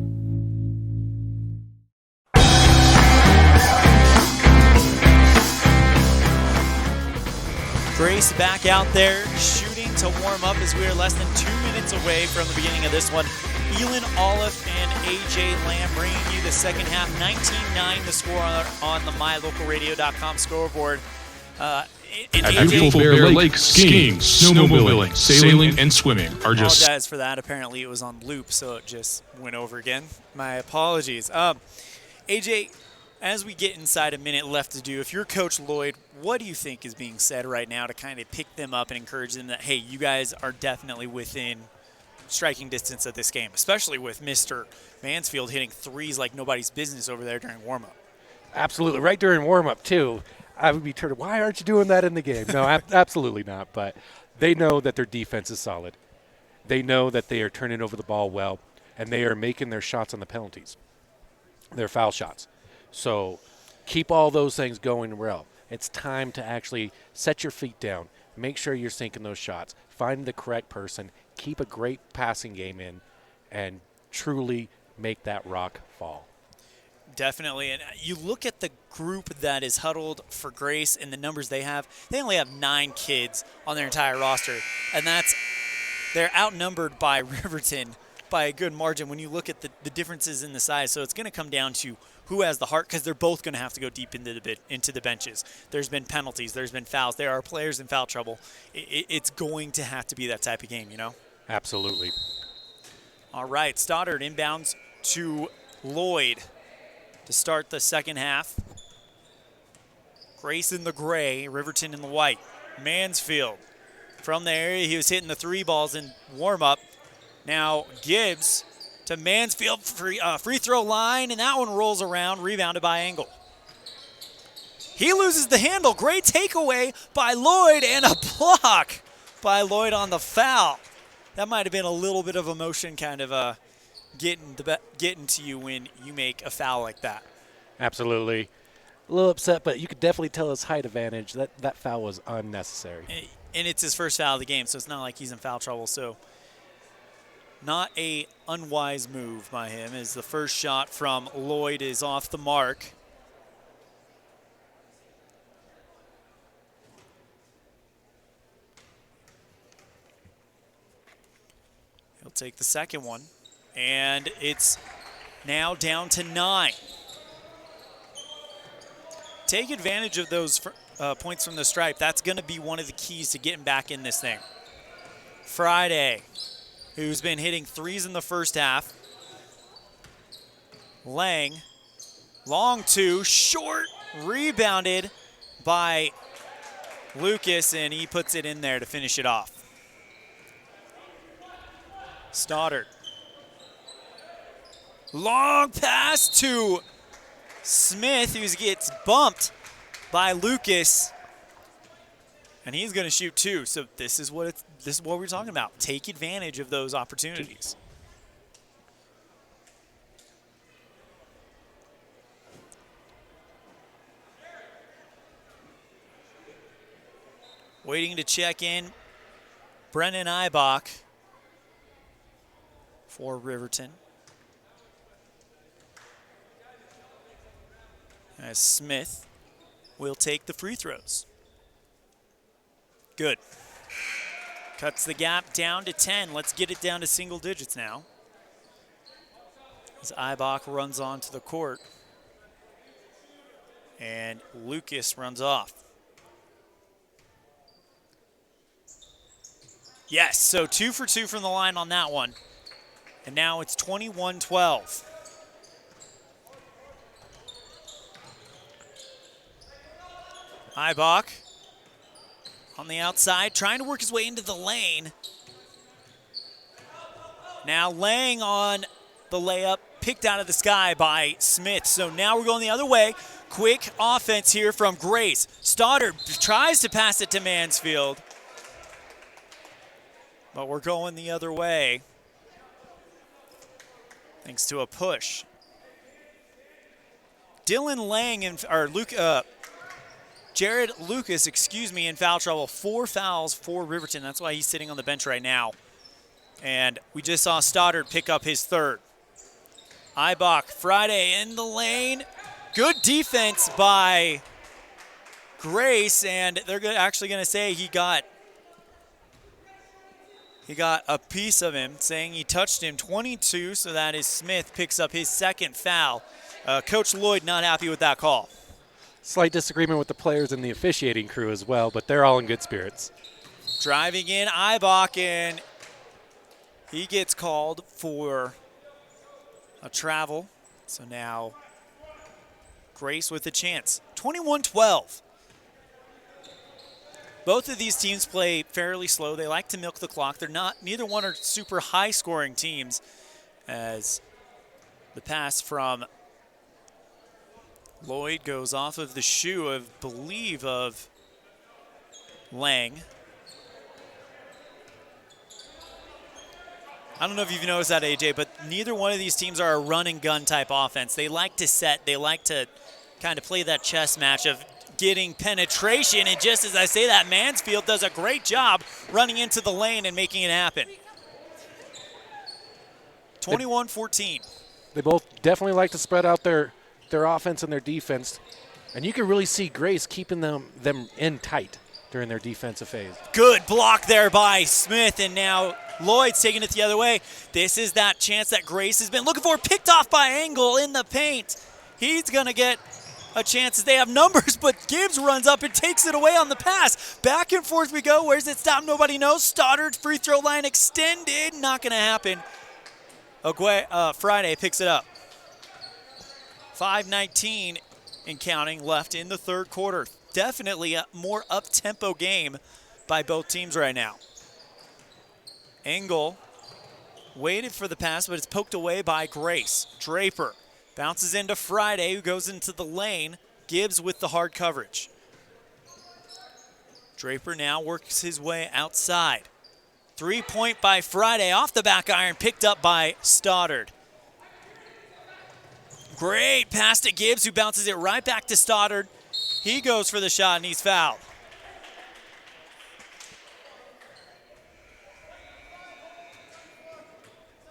Grace back out there shooting to warm up as we are less than 2 minutes away from the beginning of this one. ELAN, OLLIFF, and AJ Lamb bringing you the second half. 19-9 the score on the MyLocalRadio.com scoreboard. At beautiful Bear Lake, skiing, snowmobiling, sailing, and swimming are just... Apologize for that. Apparently it was on loop, so it just went over again. My apologies. AJ, as we get inside a minute left to do, if you're Coach Lloyd, what do you think is being said right now to kind of pick them up and encourage them that, hey, you guys are definitely within striking distance of this game, especially with Mr. Mansfield hitting threes like nobody's business over there during warm-up? Absolutely. Right during warm-up, too. I would be turned, why aren't you doing that in the game? No, absolutely not. But they know that their defense is solid. They know that they are turning over the ball well, and they are making their shots on the penalties, their foul shots. So keep all those things going well. It's time to actually set your feet down, make sure you're sinking those shots, find the correct person, keep a great passing game in, and truly make that rock fall. Definitely. And you look at the group that is huddled for Grace and the numbers they only have 9 kids on their entire roster. And they're outnumbered by Riverton by a good margin when you look at the differences in the size. So it's going to come down to who has the heart, because they're both going to have to go deep into the benches. There's been penalties. There's been fouls. There are players in foul trouble. It's going to have to be that type of game, you know? Absolutely. All right, Stoddard inbounds to Lloyd to start the second half. Grace in the gray, Riverton in the white. Mansfield from the area. He was hitting the 3 balls in warm-up. Now Gibbs to Mansfield, free throw line, and that one rolls around, rebounded by Engel. He loses the handle. Great takeaway by Lloyd, and a block by Lloyd on the foul. That might have been a little bit of emotion kind of getting to you when you make a foul like that. Absolutely. A little upset, but you could definitely tell his height advantage. That foul was unnecessary. And it's his first foul of the game, so it's not like he's in foul trouble. So not a unwise move by him, as the first shot from Lloyd is off the mark. He'll take the second one, and it's now down to 9. Take advantage of those points from the stripe. That's going to be one of the keys to getting back in this thing. Friday, who's been hitting 3s in the first half. Lang, long 2, short, rebounded by Lucas, and he puts it in there to finish it off. Stoddard. Long pass to Smith, who gets bumped by Lucas, and he's going to shoot 2. So this is what we're talking about. Take advantage of those opportunities. Waiting to check in, Brennan Eibach for Riverton. As Smith will take the free throws. Good. Cuts the gap down to 10. Let's get it down to single digits now. As Eibach runs onto the court. And Lucas runs off. Yes, so 2 for 2 from the line on that one. And now it's 21-12. Ibach on the outside, trying to work his way into the lane. Now Lang on the layup, picked out of the sky by Smith. So now we're going the other way. Quick offense here from Grace. Stoddard tries to pass it to Mansfield, but we're going the other way thanks to a push. Dylan Lang Jared Lucas, in foul trouble. 4 fouls for Riverton. That's why he's sitting on the bench right now. And we just saw Stoddard pick up his third. Ibach, Friday in the lane. Good defense by Grace, and they're actually going to say he got a piece of him, saying he touched him. 22, so that is Smith picks up his second foul. Coach Lloyd not happy with that call. Slight disagreement with the players and the officiating crew as well, but they're all in good spirits. Driving in, Ibach, and he gets called for a travel. So now Grace with a chance. 21-12. Both of these teams play fairly slow. They like to milk the clock. Neither one are super high-scoring teams, as the pass from Lloyd goes off of the shoe of Lang. I don't know if you've noticed that, AJ, but neither one of these teams are a run-and-gun type offense. They like to set. They like to kind of play that chess match of getting penetration, and just as I say that, Mansfield does a great job running into the lane and making it happen. 21-14. They both definitely like to spread out their offense and their defense, and you can really see Grace keeping them in tight during their defensive phase. Good block there by Smith, and now Lloyd's taking it the other way. This is that chance that Grace has been looking for, picked off by Engel in the paint. He's going to get a chance as they have numbers, but Gibbs runs up and takes it away on the pass. Back and forth we go. Where's it stop? Nobody knows. Stoddard free throw line extended. Not going to happen. Friday picks it up. 5:19 and counting left in the third quarter. Definitely a more up-tempo game by both teams right now. Engel waited for the pass, but it's poked away by Grace. Draper bounces into Friday, who goes into the lane. Gibbs with the hard coverage. Draper now works his way outside. 3-point by Friday, off the back iron, picked up by Stoddard. Great pass to Gibbs, who bounces it right back to Stoddard. He goes for the shot, and he's fouled.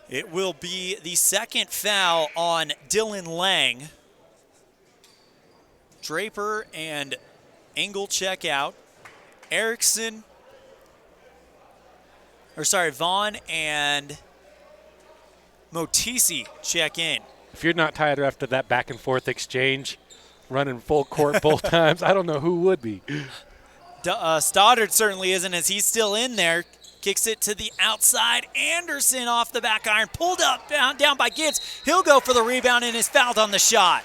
It will be the second foul on Dylan Lang. Draper and Engel check out. Vaughn and Motisi check in. If you're not tired after that back and forth exchange, running full court both times, I don't know who would be. Stoddard certainly isn't, as he's still in there. Kicks it to the outside. Anderson off the back iron. Pulled up, down by Gibbs. He'll go for the rebound and is fouled on the shot.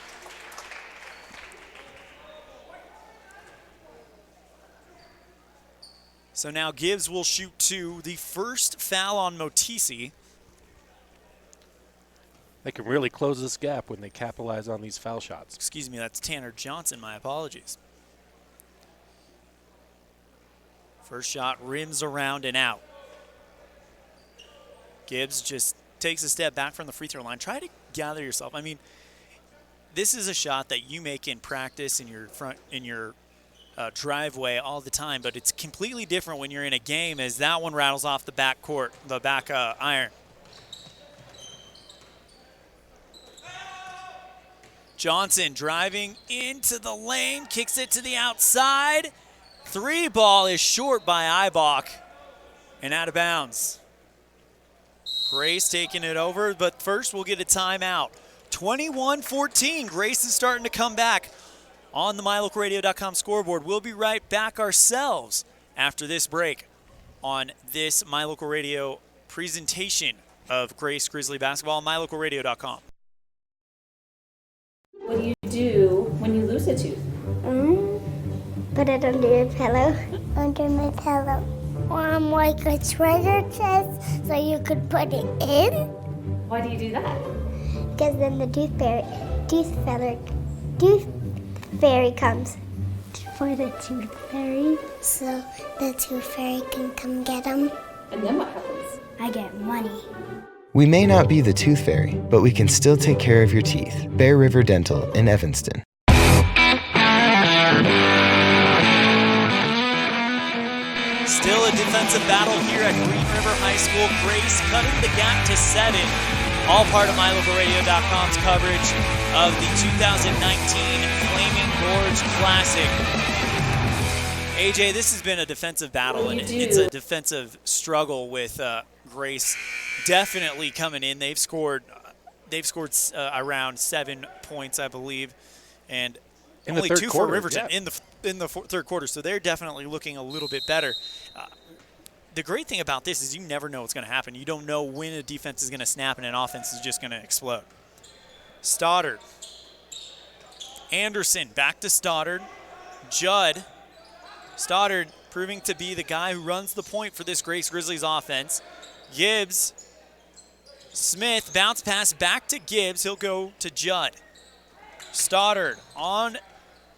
So now Gibbs will shoot two. The first foul on Motisi. They can really close this gap when they capitalize on these foul shots. Excuse me, that's Tanner Johnson. My apologies. First shot rims around and out. Gibbs just takes a step back from the free throw line. Try to gather yourself. I mean, this is a shot that you make in practice in your driveway all the time, but it's completely different when you're in a game, as that one rattles off the back iron. Johnson driving into the lane, kicks it to the outside. Three ball is short by Ibach and out of bounds. Grace taking it over, but first we'll get a timeout. 21-14, Grace is starting to come back on the MyLocalRadio.com scoreboard. We'll be right back ourselves after this break on this My Local Radio presentation of Grace Grizzly basketball on MyLocalRadio.com. What do you do when you lose a tooth? Put it under your pillow. Under my pillow. Or like a treasure chest so you could put it in. Why do you do that? Because then the tooth fairy comes. For the tooth fairy, so the tooth fairy can come get them. And then what happens? I get money. We may not be the tooth fairy, but we can still take care of your teeth. Bear River Dental in Evanston. Still a defensive battle here at Green River High School. Grace cutting the gap to 7. All part of MyLocalRadio.com's coverage of the 2019 Flaming Gorge Classic. AJ, this has been a defensive battle, and it's a defensive struggle with Grace definitely coming in. They've scored around 7 points, I believe, and in only the third 2 quarter, for Riverton yeah. in the third quarter. So they're definitely looking a little bit better. The great thing about this is you never know what's going to happen. You don't know when a defense is going to snap and an offense is just going to explode. Stoddard. Anderson back to Stoddard. Judd. Stoddard proving to be the guy who runs the point for this Grace Grizzlies offense. Gibbs. Smith, bounce pass back to Gibbs. He'll go to Judd. Stoddard on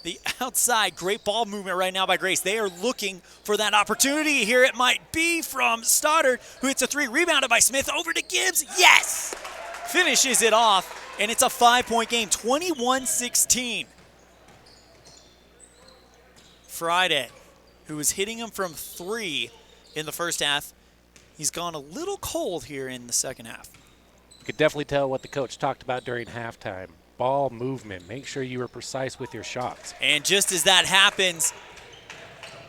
the outside. Great ball movement right now by Grace. They are looking for that opportunity. Here it might be from Stoddard, who hits a 3, rebounded by Smith. Over to Gibbs. Yes! Finishes it off, and it's a 5-point game, 21-16. Friday, who was hitting him from 3 in the first half, he's gone a little cold here in the second half. You could definitely tell what the coach talked about during halftime. Ball movement. Make sure you are precise with your shots. And just as that happens,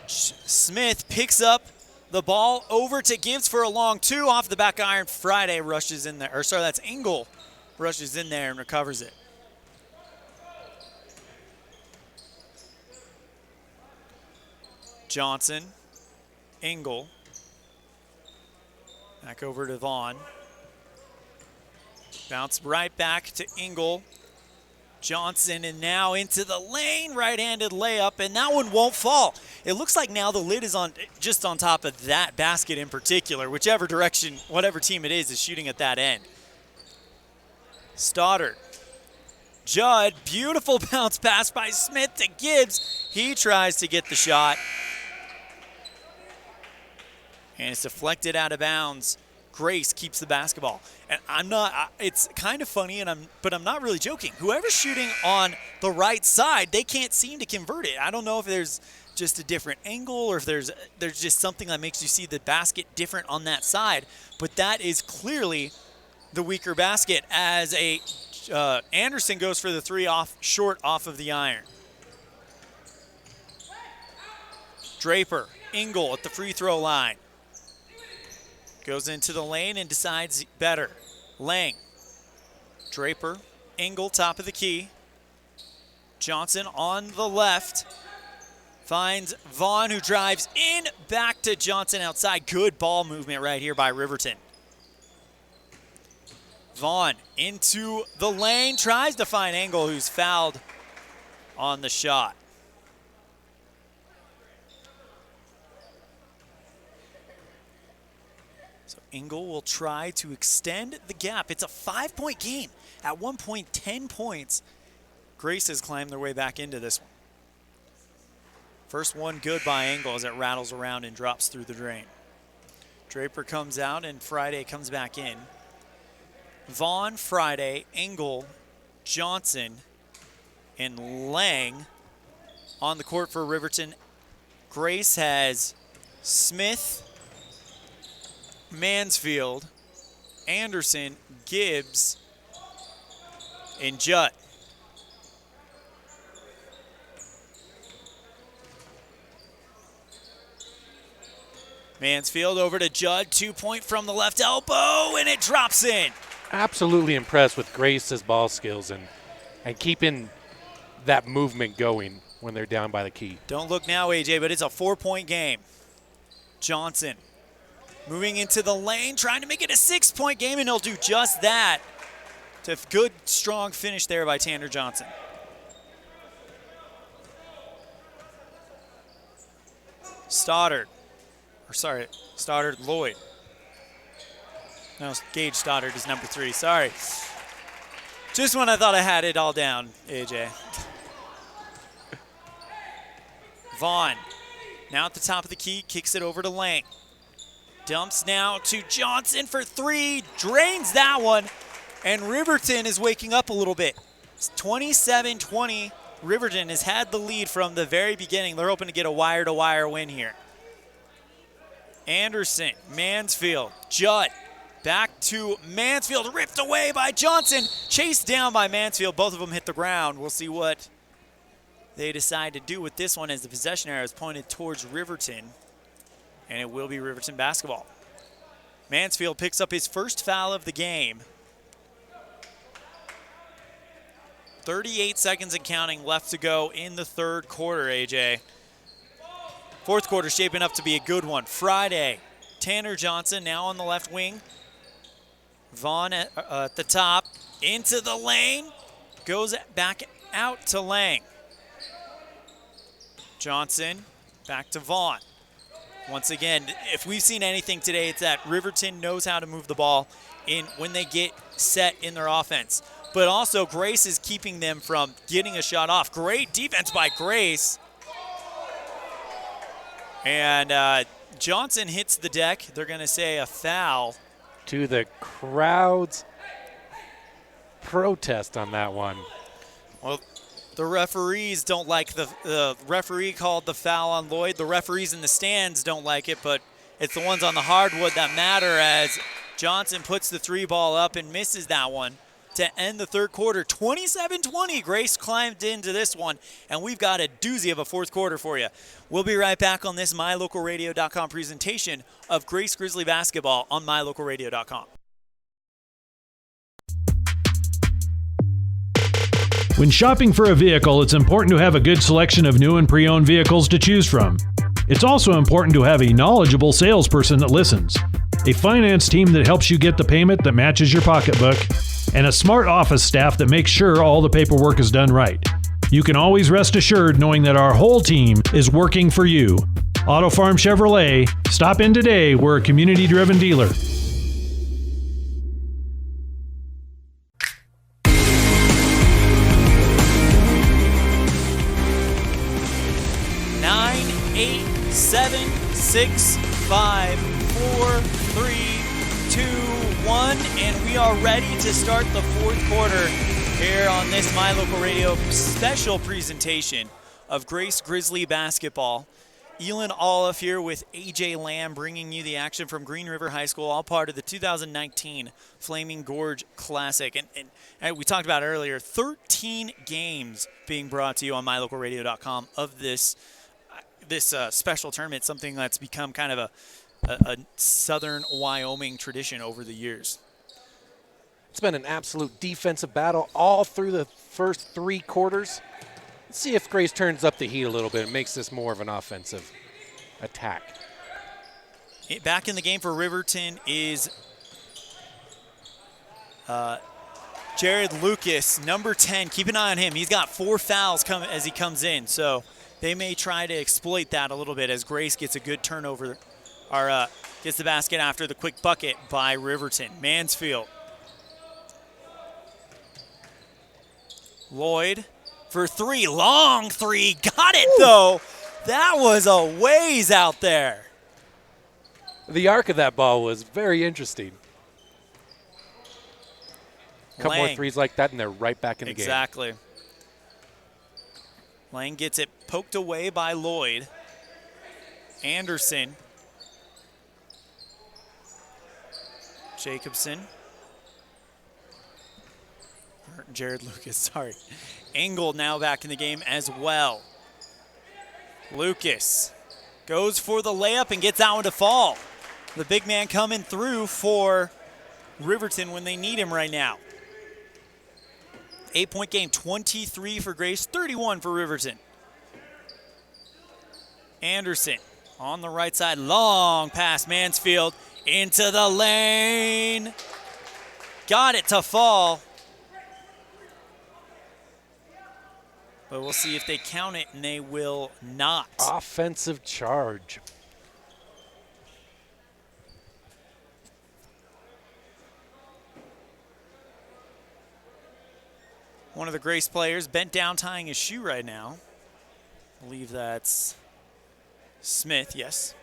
Smith picks up the ball over to Gibbs for a long 2 off the back iron. Friday rushes in there. Or sorry, that's Engel rushes in there and recovers it. Johnson, Engel. Back over to Vaughn. Bounce right back to Engel. Johnson, and now into the lane, right-handed layup, and that one won't fall. It looks like now the lid is on just on top of that basket in particular, whichever direction, whatever team it is shooting at that end. Stoddard. Judd, beautiful bounce pass by Smith to Gibbs. He tries to get the shot. And it's deflected out of bounds. Grace keeps the basketball. And it's kind of funny, but I'm not really joking. Whoever's shooting on the right side, they can't seem to convert it. I don't know if there's just a different angle or if there's just something that makes you see the basket different on that side. But that is clearly the weaker basket as Anderson goes for the 3 short off of the iron. Draper, Engel at the free throw line. Goes into the lane and decides better. Lang, Draper, Engel, top of the key. Johnson on the left. Finds Vaughn, who drives in, back to Johnson outside. Good ball movement right here by Riverton. Vaughn into the lane, tries to find Engel, who's fouled on the shot. Engel will try to extend the gap. It's a 5-point game. At one point, 10 points. Grace has climbed their way back into this one. First one good by Engel as it rattles around and drops through the drain. Draper comes out and Friday comes back in. Vaughn, Friday, Engel, Johnson, and Lang on the court for Riverton. Grace has Smith, Mansfield, Anderson, Gibbs, and Judd. Mansfield over to Judd, 2-point from the left elbow, and it drops in. Absolutely impressed with Grace's ball skills and keeping that movement going when they're down by the key. Don't look now, AJ, but it's a 4-point game. Johnson moving into the lane, trying to make it a 6-point game, and he'll do just that. It's a good, strong finish there by Tanner Johnson. Stoddard Lloyd. No, Gage Stoddard is number 3, sorry. Just when I thought I had it all down, AJ. Vaughn, now at the top of the key, kicks it over to Lang. Dumps now to Johnson for 3, drains that one, and Riverton is waking up a little bit. It's 27-20. Riverton has had the lead from the very beginning. They're hoping to get a wire-to-wire win here. Anderson, Mansfield, Judd, back to Mansfield, ripped away by Johnson, chased down by Mansfield. Both of them hit the ground. We'll see what they decide to do with this one as the possession arrow is pointed towards Riverton, and it will be Riverton basketball. Mansfield picks up his first foul of the game. 38 seconds and counting left to go in the third quarter, AJ. Fourth quarter shaping up to be a good one. Friday, Tanner Johnson now on the left wing. Vaughn at the top, into the lane, goes back out to Lang. Johnson back to Vaughn. Once again, if we've seen anything today, it's that Riverton knows how to move the ball in when they get set in their offense. But also, Grace is keeping them from getting a shot off. Great defense by Grace. And Johnson hits the deck. They're going to say a foul. To the crowd's protest on that one. Well, the referees don't like the referee called the foul on Lloyd. The referees in the stands don't like it, but it's the ones on the hardwood that matter as Johnson puts the 3 ball up and misses that one to end the third quarter. 27-20. Grace climbed into this one, and we've got a doozy of a fourth quarter for you. We'll be right back on this MyLocalRadio.com presentation of Grace Grizzly basketball on MyLocalRadio.com. When shopping for a vehicle, it's important to have a good selection of new and pre-owned vehicles to choose from. It's also important to have a knowledgeable salesperson that listens, a finance team that helps you get the payment that matches your pocketbook, and a smart office staff that makes sure all the paperwork is done right. You can always rest assured knowing that our whole team is working for you. Auto Farm Chevrolet. Stop in today. We're a community-driven dealer. Nine, 8, 7, 6, 5, 4, 3, 2, 1, and we are ready to start the fourth quarter here on this My Local Radio special presentation of Grace Grizzly basketball. ELAN OLLIFF here with AJ Lamb bringing you the action from Green River High School, all part of the 2019 Flaming Gorge Classic. And we talked about it earlier, 13 games being brought to you on MyLocalRadio.com of this special tournament, something that's become kind of a southern Wyoming tradition over the years. It's been an absolute defensive battle all through the first 3 quarters. Let's see if Grace turns up the heat a little bit and makes this more of an offensive attack. Back in the game for Riverton is Jared Lucas, number 10. Keep an eye on him. He's got 4 fouls as he comes in, so they may try to exploit that a little bit as Grace gets a good turnover, or gets the basket after the quick bucket by Riverton. Mansfield. Lloyd for 3, long 3, got it though. That was a ways out there. The arc of that ball was very interesting. A couple more threes like that and they're right back in the game. Exactly. Lang gets it poked away by Lloyd. Anderson. Jacobson. Jared Lucas, sorry. Engel now back in the game as well. Lucas goes for the layup and gets that one to fall. The big man coming through for Riverton when they need him right now. 8-point game, 23 for Grace, 31 for Riverton. Anderson on the right side, long pass, Mansfield into the lane. Got it to fall. But we'll see if they count it, and they will not. Offensive charge. One of the Grace players bent down tying his shoe right now. I believe that's Smith, yes.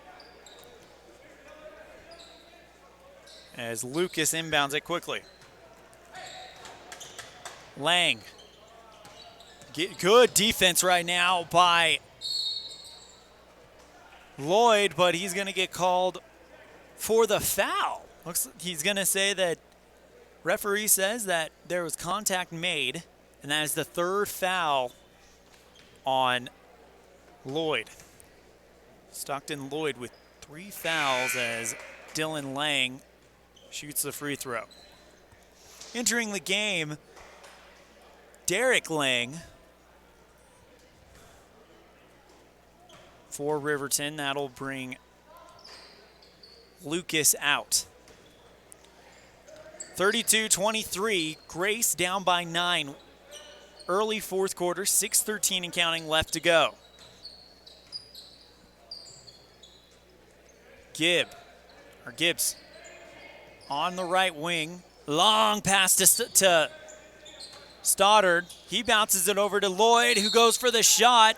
As Lucas inbounds it quickly. Lang. Good defense right now by Lloyd, but he's going to get called for the foul. Looks like he's going to say that referee says that there was contact made, and that is the third foul on Lloyd. Stockton Lloyd with 3 fouls as Dylan Lang shoots the free throw. Entering the game, Derek Lang for Riverton. That'll bring Lucas out. 32-23, Grace down by 9. Early fourth quarter, 6:13 and counting left to go. Gibbs on the right wing. Long pass to Stoddard. He bounces it over to Lloyd, who goes for the shot.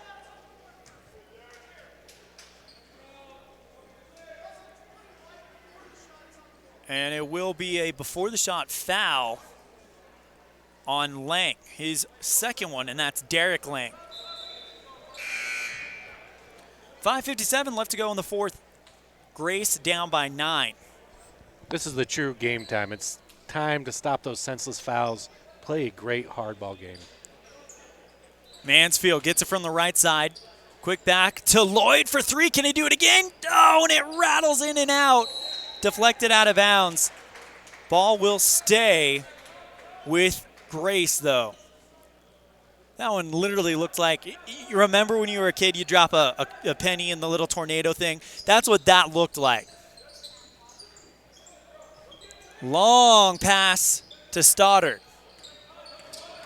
And it will be a before the shot foul on Lang, his second one, and that's Derek Lang. 5:57 left to go in the fourth. Grace down by 9. This is the true game time. It's time to stop those senseless fouls, play a great hardball game. Mansfield gets it from the right side. Quick back to Lloyd for 3. Can he do it again? Oh, and it rattles in and out. Deflected out of bounds. Ball will stay with Grace, though. That one literally looked like, you remember when you were a kid, you drop a penny in the little tornado thing? That's what that looked like. Long pass to Stoddard.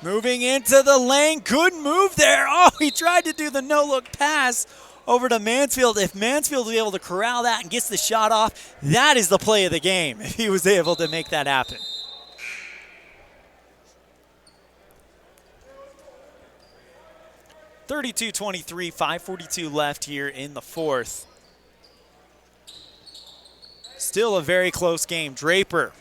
Moving into the lane, good move there. Oh, he tried to do the no-look pass over to Mansfield. If Mansfield was able to corral that and gets the shot off, that is the play of the game, if he was able to make that happen. (32-23), 5:42 left here in the fourth. Still a very close game. Draper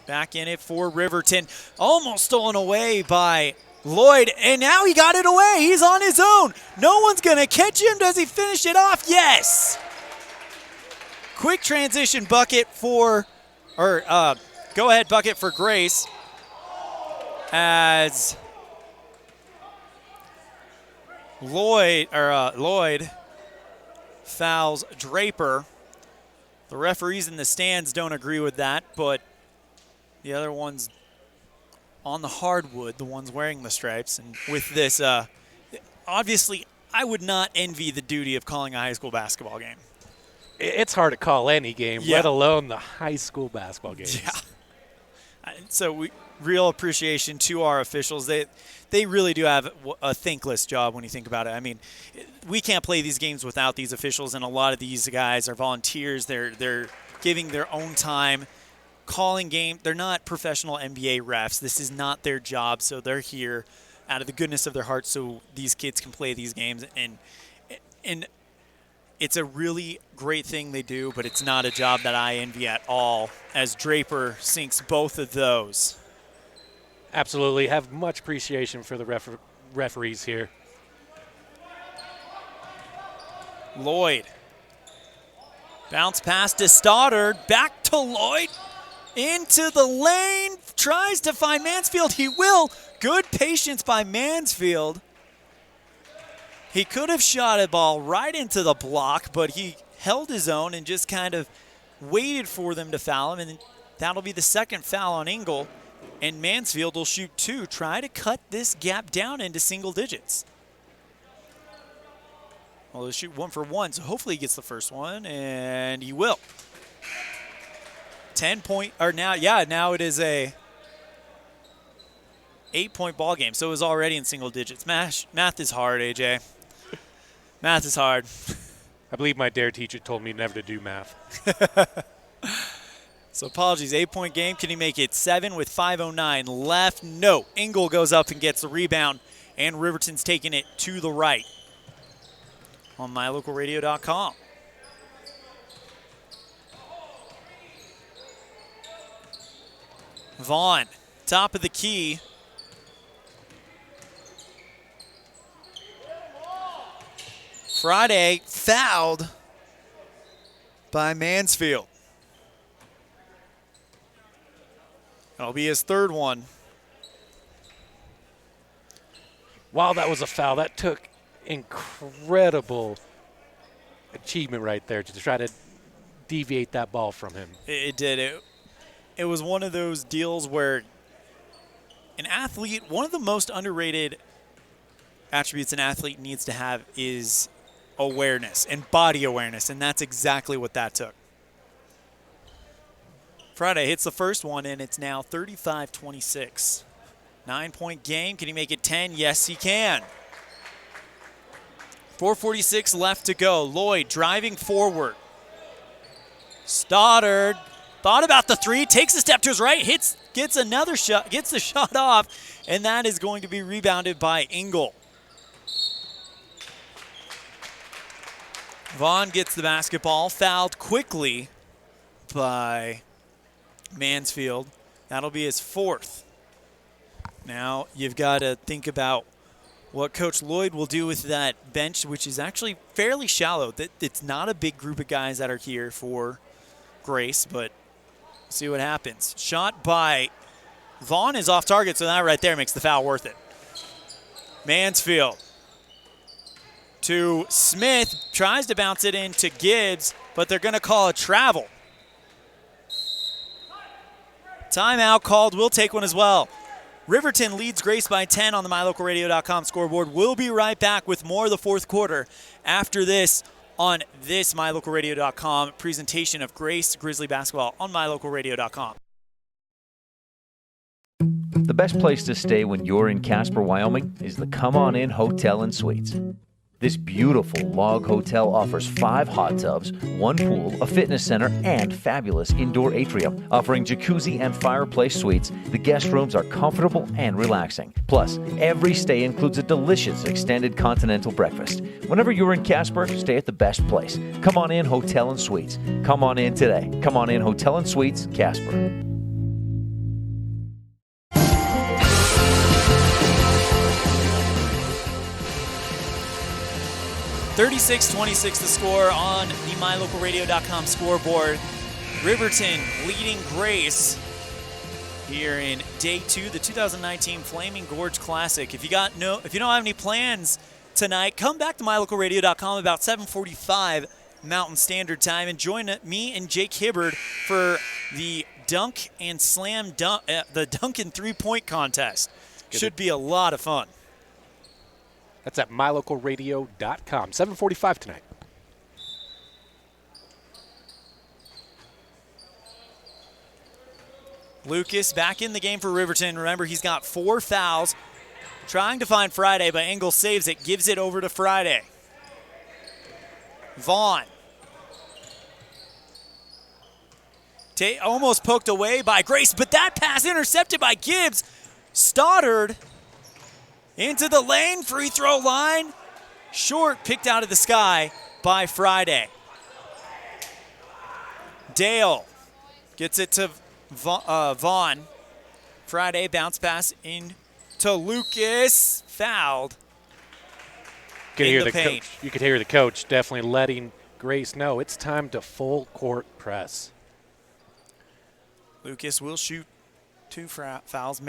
back in it for Riverton. Almost stolen away by Lloyd, and now he got it away. He's on his own. No one's going to catch him. Does he finish it off? Yes. Quick transition bucket for, go-ahead bucket for Grace as Lloyd fouls Draper. The referees in the stands don't agree with that, but the other ones on the hardwood, the ones wearing the stripes. And with this, obviously, I would not envy the duty of calling a high school basketball game. It's hard to call any game, let alone the high school basketball games. Yeah. So real appreciation to our officials. They really do have a thankless job when you think about it. I mean, we can't play these games without these officials, and a lot of these guys are volunteers. They're giving their own time, calling game. They're not professional NBA refs. This is not their job, so they're here out of the goodness of their hearts so these kids can play these games. And it's a really great thing they do, but it's not a job that I envy at all, as Draper sinks both of those. Absolutely. Have much appreciation for the referees here. Lloyd. Bounce pass to Stoddard. Back to Lloyd. Into the lane. Tries to find Mansfield. He will. Good patience by Mansfield. He could have shot a ball right into the block, but he held his own and just kind of waited for them to foul him, and that'll be the second foul on Engel. And Mansfield will shoot 2, try to cut this gap down into single digits. Well, he'll shoot 1 for 1, so hopefully he gets the first one, and he will. 10-point, or now it is a 8-point ball game, so it was already in single digits. Math is hard, AJ. Math is hard. I believe my DARE teacher told me never to do math. So apologies, 8-point game. Can he make it 7 with 5:09 left? No. Engel goes up and gets the rebound, and Riverton's taking it to the right on mylocalradio.com. Vaughn, top of the key. Friday fouled by Mansfield. That'll be his third one. Wow, that was a foul. That took incredible achievement right there to try to deviate that ball from him. It did. It was one of those deals where an athlete, one of the most underrated attributes an athlete needs to have is awareness and body awareness, and that's exactly what that took. Friday hits the first one, and it's now 35-26. 9-point game. Can he make it 10? Yes, he can. 4:46 left to go. Lloyd driving forward. Stoddard thought about the 3, takes a step to his right, gets another shot, gets the shot off, and that is going to be rebounded by Engel. Vaughn gets the basketball, fouled quickly by Mansfield. That'll be his 4th. Now you've got to think about what Coach Lloyd will do with that bench, which is actually fairly shallow. It's not a big group of guys that are here for Grace, but see what happens. Shot by Vaughn is off target, so that right there makes the foul worth it. Mansfield to Smith, tries to bounce it into Gibbs, but they're going to call a travel. Timeout called. We'll take one as well. Riverton leads Grace by 10 on the mylocalradio.com scoreboard. We'll be right back with more of the fourth quarter after this on this mylocalradio.com presentation of Grace Grizzly basketball on mylocalradio.com. The best place to stay when you're in Casper, Wyoming is the Come On In Hotel and Suites. This beautiful log hotel offers 5 hot tubs, 1 pool, a fitness center, and fabulous indoor atrium. Offering jacuzzi and fireplace suites, the guest rooms are comfortable and relaxing. Plus, every stay includes a delicious extended continental breakfast. Whenever you're in Casper, stay at the best place. Come On In Hotel and Suites. Come on in today. Come On In Hotel and Suites, Casper. 36-26 the score on the mylocalradio.com scoreboard. Riverton leading Grace here in day 2, the 2019 Flaming Gorge Classic. If you don't have any plans tonight, come back to mylocalradio.com about 7:45 Mountain Standard Time and join me and Jake Hibbard for the dunk and slam dunk, the dunk and 3-point contest. Should be a lot of fun. That's at mylocalradio.com. 7:45 tonight. Lucas back in the game for Riverton. Remember, he's got 4 fouls. Trying to find Friday, but Engel saves it, gives it over to Friday. Vaughn. Almost poked away by Grace, but that pass intercepted by Gibbs. Stoddard into the lane, free throw line. Short, picked out of the sky by Friday. Dale gets it to Vaughn. Friday, bounce pass into Lucas. Fouled. You could hear the coach definitely letting Grace know it's time to full court press. Lucas will shoot 2 fouls.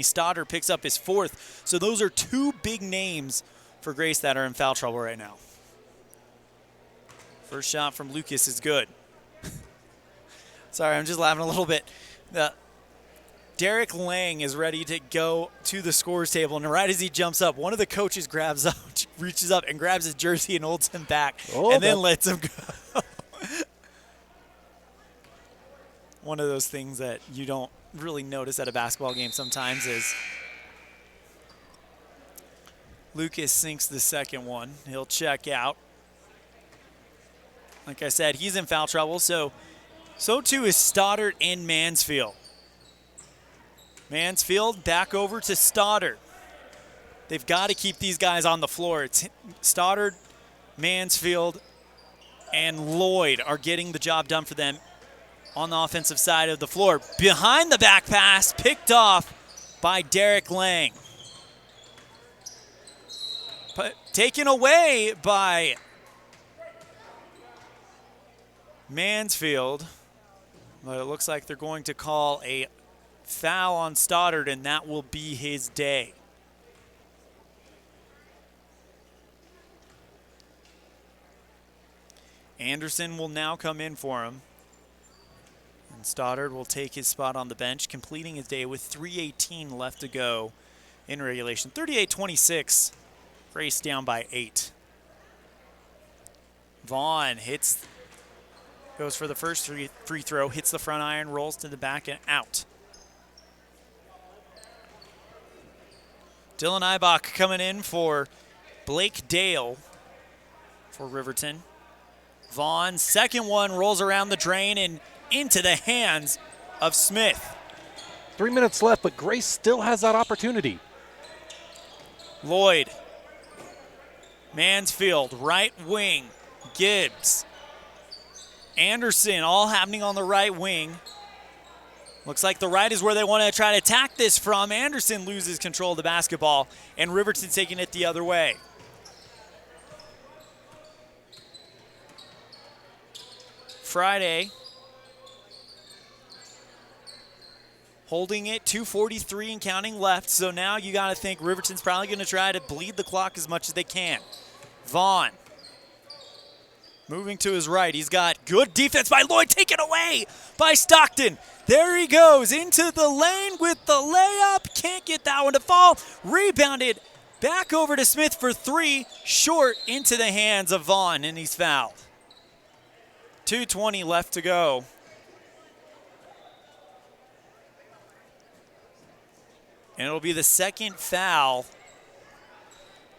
Stoddard picks up his 4th. So those are 2 big names for Grace that are in foul trouble right now. First shot from Lucas is good. Sorry, I'm just laughing a little bit. Derek Lang is ready to go to the scores table, and right as he jumps up, one of the coaches reaches up and grabs his jersey and holds him back, and then lets him go. One of those things that you don't really notice at a basketball game sometimes is Lucas sinks the second one. He'll check out. Like I said, he's in foul trouble, so too is Stoddard and Mansfield. Mansfield back over to Stoddard. They've got to keep these guys on the floor. It's Stoddard, Mansfield, and Lloyd are getting the job done for them on the offensive side of the floor. Behind the back pass, picked off by Derek Lang. But taken away by Mansfield. But it looks like they're going to call a foul on Stoddard, and that will be his day. Anderson will now come in for him. And Stoddard will take his spot on the bench, completing his day with 3:18 left to go in regulation. 38-26. Grace down by 8. Vaughn goes for the first free throw, hits the front iron, rolls to the back and out. Dylan Eibach coming in for Blake Dale for Riverton. Vaughn, second one, rolls around the drain and into the hands of Smith. 3 minutes left, but Grace still has that opportunity. Lloyd. Mansfield, right wing. Gibbs. Anderson, all happening on the right wing. Looks like the right is where they want to try to attack this from. Anderson loses control of the basketball, and Riverton taking it the other way. Friday holding it, 2:43 and counting left, so now you got to think Riverton's probably going to try to bleed the clock as much as they can. Vaughn moving to his right. He's got good defense by Lloyd, taken away by Stockton. There he goes into the lane with the layup. Can't get that one to fall. Rebounded back over to Smith for 3, short into the hands of Vaughn, and he's fouled. 2:20 left to go. And it'll be the second foul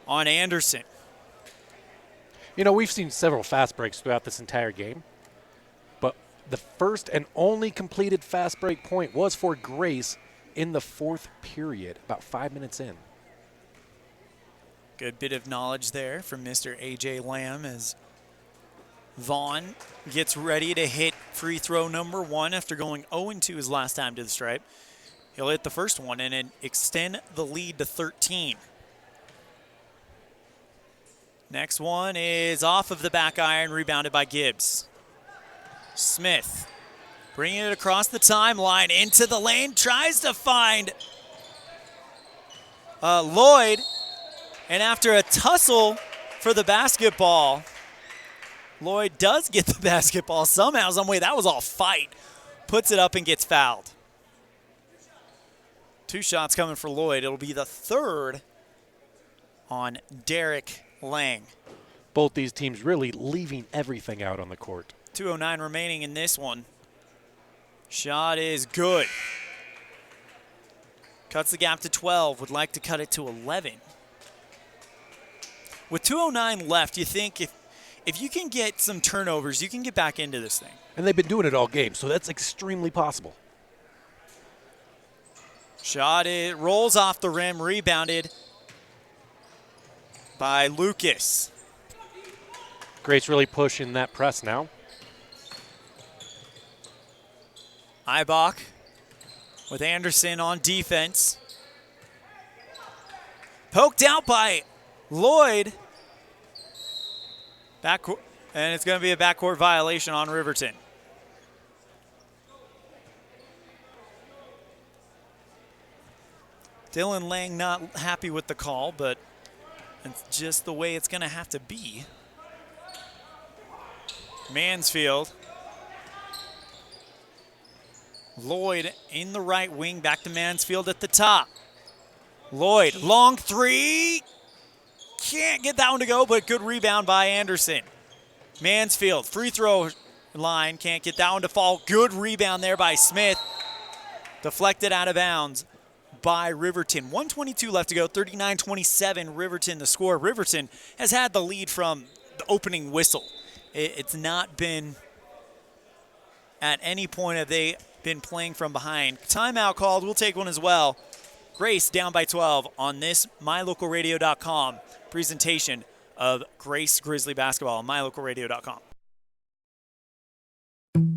on Anderson. You know, we've seen several fast breaks throughout this entire game, but the first and only completed fast break point was for Grace in the 4th period, about 5 minutes in. Good bit of knowledge there from Mr. A.J. Lamb as Vaughn gets ready to hit free throw number 1 after going 0-2 his last time to the stripe. He'll hit the first one and then extend the lead to 13. Next one is off of the back iron, rebounded by Gibbs. Smith bringing it across the timeline into the lane, tries to find Lloyd, and after a tussle for the basketball, Lloyd does get the basketball somehow, some way. That was all fight. Puts it up and gets fouled. 2 shots coming for Lloyd. It'll be the 3rd on Derek Lang. Both these teams really leaving everything out on the court. 2:09 remaining in this one. Shot is good. Cuts the gap to 12. Would like to cut it to 11. With 2:09 left, you think if you can get some turnovers, you can get back into this thing. And they've been doing it all game, so that's extremely possible. Shot it rolls off the rim, rebounded by Lucas. Grace really pushing that press now. Eibach with Anderson on defense. Poked out by Lloyd. And it's going to be a backcourt violation on Riverton. Dylan Lang not happy with the call, but it's just the way it's going to have to be. Mansfield Lloyd in the right wing, back to Mansfield at the top. Lloyd, long three. Can't get that one to go, but good rebound by Anderson. Mansfield, free throw line, can't get that one to fall. Good rebound there by Smith. Deflected out of bounds by Riverton. 1:22 left to go, 39-27 Riverton the score. Riverton has had the lead from the opening whistle. It's not been, at any point have they been playing from behind. Timeout called, we'll take one as well. Grace down by 12 on this MyLocalRadio.com presentation of Grace Grizzly basketball on MyLocalRadio.com.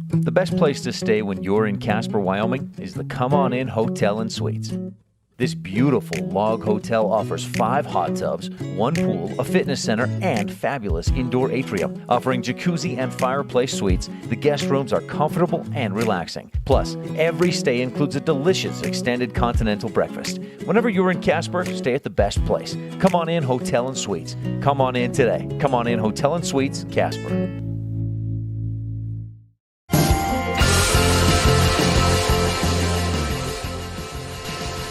The best place to stay when you're in Casper, Wyoming is the Come On In Hotel and Suites. This beautiful log hotel offers 5 hot tubs, 1 pool, a fitness center, and fabulous indoor atrium. Offering jacuzzi and fireplace suites, the guest rooms are comfortable and relaxing. Plus, every stay includes a delicious extended continental breakfast. Whenever you're in Casper, stay at the best place. Come On In Hotel and Suites. Come on in today. Come On In Hotel and Suites, Casper.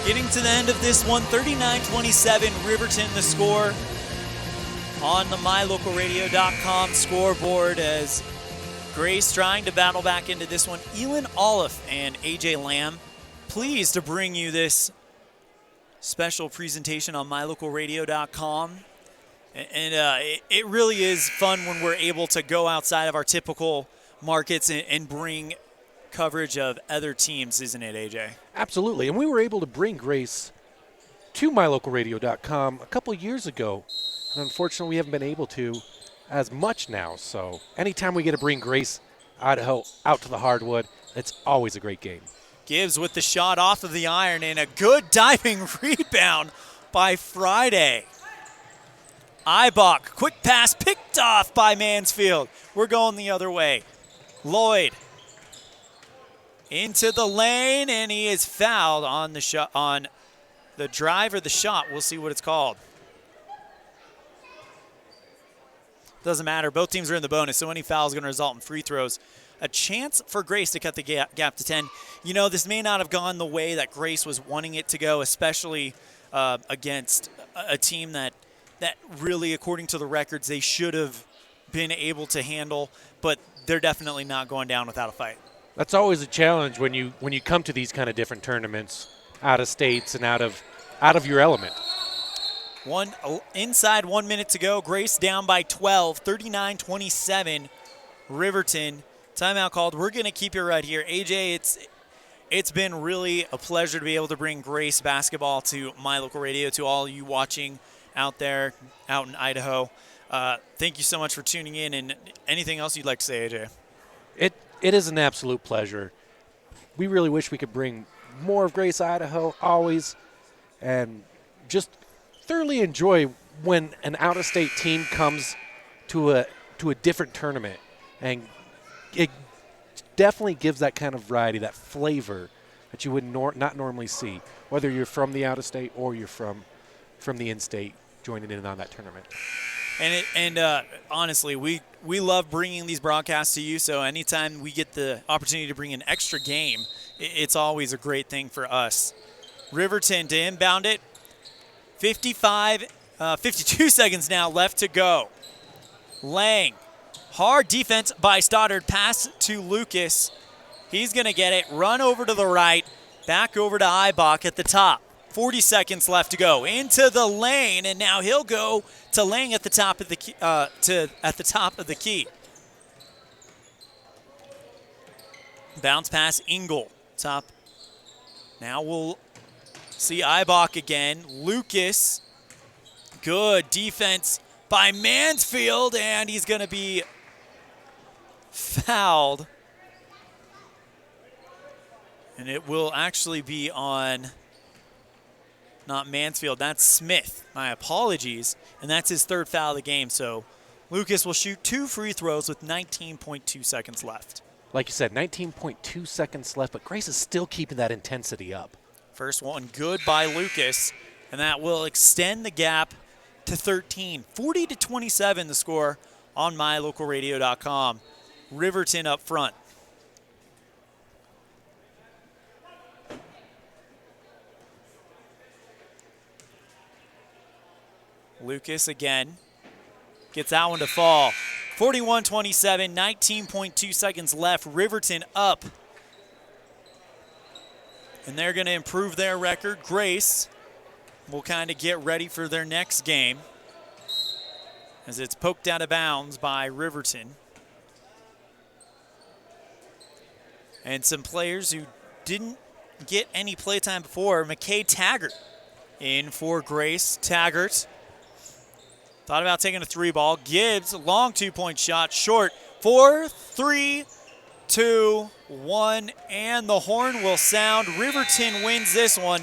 Getting to the end of this one, 39-27, Riverton the score on the MyLocalRadio.com scoreboard as Grace trying to battle back into this one. ELAN, OLLIFF, and AJ Lamb, pleased to bring you this special presentation on MyLocalRadio.com. And it really is fun when we're able to go outside of our typical markets and bring coverage of other teams, isn't it, AJ? Absolutely, and we were able to bring Grace to MyLocalRadio.com a couple years ago, and unfortunately we haven't been able to as much now, so anytime we get to bring Grace, Idaho, out to the hardwood, it's always a great game. Gibbs with the shot off of the iron and a good diving rebound by Friday. Ibach, quick pass picked off by Mansfield. We're going the other way. Lloyd into the lane, and he is fouled on the shot, on the drive or the shot. We'll see what it's called. Doesn't matter. Both teams are in the bonus, so any foul is going to result in free throws. A chance for Grace to cut the gap to 10. You know, this may not have gone the way that Grace was wanting it to go, especially against a team that really, according to the records, they should have been able to handle, but they're definitely not going down without a fight. That's always a challenge when you come to these kind of different tournaments, out of states and out of your element. Inside 1 minute to go. Grace down by 12, 39-27. Riverton. Timeout called. We're going to keep it right here. AJ, it's been really a pleasure to be able to bring Grace basketball to My Local Radio, to all you watching out there, out in Idaho. Thank you so much for tuning in. And anything else you'd like to say, AJ? It is an absolute pleasure. We really wish we could bring more of Grace, Idaho, always, and just thoroughly enjoy when an out-of-state team comes to a different tournament, and it definitely gives that kind of variety, that flavor that you would not normally see, whether you're from the out-of-state or you're from the in-state joining in on that tournament. And honestly, we love bringing these broadcasts to you, so anytime we get the opportunity to bring an extra game, it's always a great thing for us. Riverton to inbound it. 52 seconds now left to go. Lang, hard defense by Stoddard. Pass to Lucas. He's going to get it. Run over to the right. Back over to Ibach at the top. 40 seconds left to go. Into the lane, and now he'll go to Lang at the top of the key, at the top of the key. Bounce pass, Engel. Top. Now we'll see Ibach again. Lucas. Good defense by Mansfield, and he's going to be fouled. And it will actually be on, not Mansfield, that's Smith. My apologies. And that's his third foul of the game. So Lucas will shoot 2 free throws with 19.2 seconds left. Like you said, 19.2 seconds left, but Grace is still keeping that intensity up. First one good by Lucas, and that will extend the gap to 13. 40-27 the score on MyLocalRadio.com. Riverton up front. Lucas again gets that one to fall. 41-27, 19.2 seconds left. Riverton up. And they're going to improve their record. Grace will kind of get ready for their next game as it's poked out of bounds by Riverton. And some players who didn't get any playtime before. McKay Taggart in for Grace. Taggart thought about taking a 3-ball. Gibbs, long 2-point shot, short. 4, 3, 2, 1, and the horn will sound. Riverton wins this one.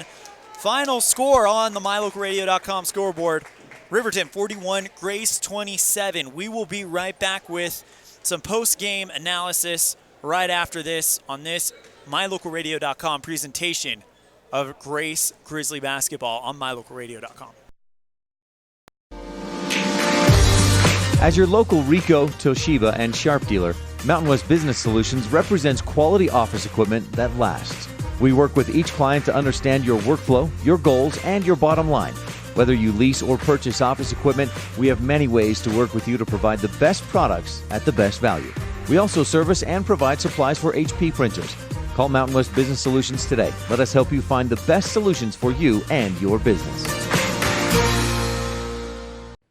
Final score on the MyLocalRadio.com scoreboard. Riverton 41, Grace 27. We will be right back with some post-game analysis right after this on this MyLocalRadio.com presentation of Grace Grizzly basketball on MyLocalRadio.com. As your local Ricoh, Toshiba, and Sharp dealer, Mountain West Business Solutions represents quality office equipment that lasts. We work with each client to understand your workflow, your goals, and your bottom line. Whether you lease or purchase office equipment, we have many ways to work with you to provide the best products at the best value. We also service and provide supplies for HP printers. Call Mountain West Business Solutions today. Let us help you find the best solutions for you and your business.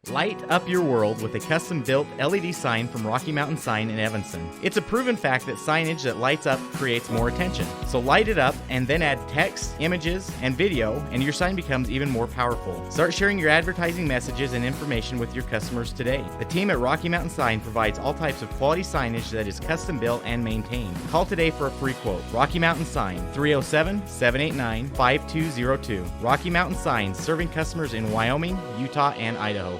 Light up your world with a custom-built LED sign from Rocky Mountain Sign in Evanston. It's a proven fact that signage that lights up creates more attention. So light it up and then add text, images, and video, and your sign becomes even more powerful. Start sharing your advertising messages and information with your customers today. The team at Rocky Mountain Sign provides all types of quality signage that is custom-built and maintained. Call today for a free quote. Rocky Mountain Sign, 307-789-5202. Rocky Mountain Sign, serving customers in Wyoming, Utah, and Idaho.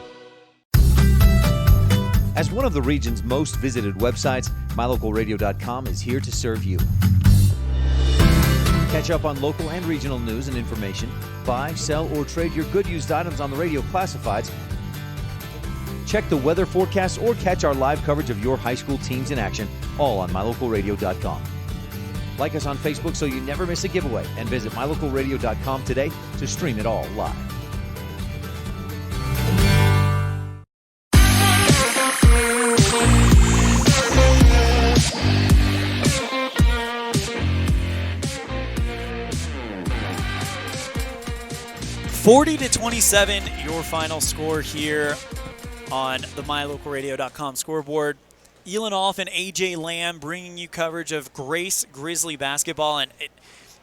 As one of the region's most visited websites, MyLocalRadio.com is here to serve you. Catch up on local and regional news and information. Buy, sell, or trade your good used items on the radio classifieds. Check the weather forecast or catch our live coverage of your high school teams in action, all on MyLocalRadio.com. Like us on Facebook so you never miss a giveaway, and visit MyLocalRadio.com today to stream it all live. (40-27), your final score here on the MyLocalRadio.com scoreboard. ELAN OLLIFF and AJ Lamb bringing you coverage of Grace Grizzly basketball.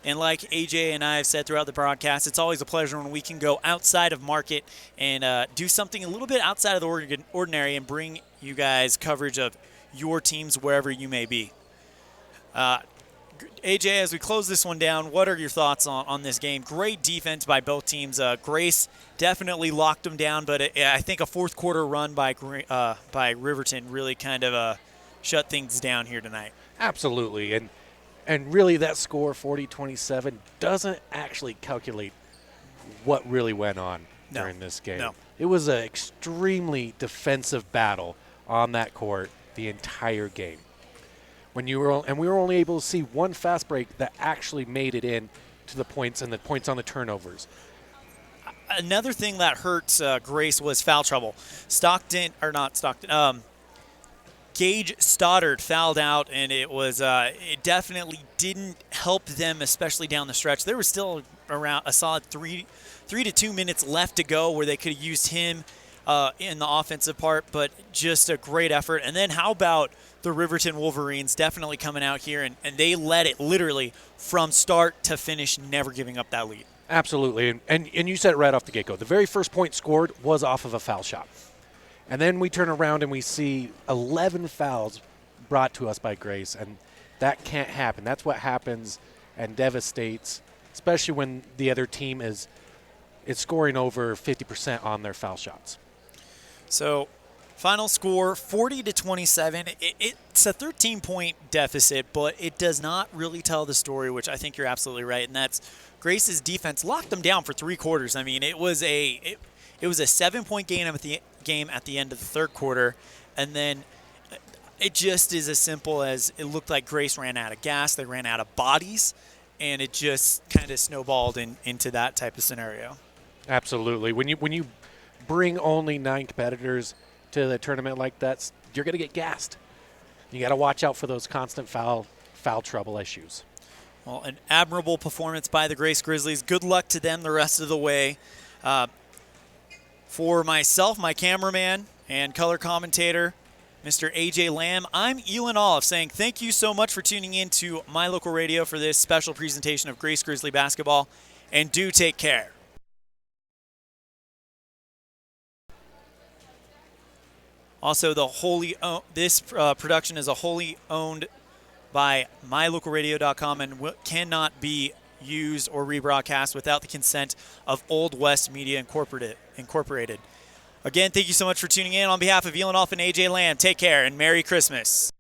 And like AJ and I have said throughout the broadcast, it's always a pleasure when we can go outside of market and do something a little bit outside of the ordinary and bring you guys coverage of your teams wherever you may be. AJ, as we close this one down, what are your thoughts on this game? Great defense by both teams. Grace definitely locked them down, but I think a fourth quarter run by Riverton really kind of shut things down here tonight. Absolutely, and really that score, 40-27, doesn't actually calculate what really went on during this game. No. It was an extremely defensive battle on that court the entire game. We were only able to see one fast break that actually made it in to the points and the points on the turnovers. Another thing that hurts Grace was foul trouble. Gage Stoddard fouled out, and it definitely didn't help them, especially down the stretch. There was still around a solid 3 to 2 minutes left to go where they could have used him in the offensive part, but just a great effort. And then how about the Riverton Wolverines definitely coming out here, and they led it literally from start to finish, never giving up that lead. Absolutely, and you said it right off the get-go. The very first point scored was off of a foul shot. And then we turn around and we see 11 fouls brought to us by Grace, and that can't happen. That's what happens and devastates, especially when the other team is scoring over 50% on their foul shots. So final score, 40-27. It's a 13-point deficit, but it does not really tell the story, which I think you're absolutely right, and that's Grace's defense locked them down for 3 quarters. I mean, it was a 7-point game at the end of the third quarter, and then it just is as simple as it looked like Grace ran out of gas, they ran out of bodies, and it just kind of snowballed into that type of scenario. Absolutely. When you bring only 9 competitors to the tournament like that, you're going to get gassed. You got to watch out for those constant foul trouble issues. Well, an admirable performance by the Grace Grizzlies. Good luck to them the rest of the way. For myself, my cameraman, and color commentator, Mr. AJ Lamb, I'm ELAN OLLIFF saying thank you so much for tuning in to My Local Radio for this special presentation of Grace Grizzly basketball, and do take care. Also, this production is wholly owned by mylocalradio.com and cannot be used or rebroadcast without the consent of Old West Media Incorporated. Again, thank you so much for tuning in. On behalf of ELAN OLLIFF and AJ Lamb, take care and Merry Christmas.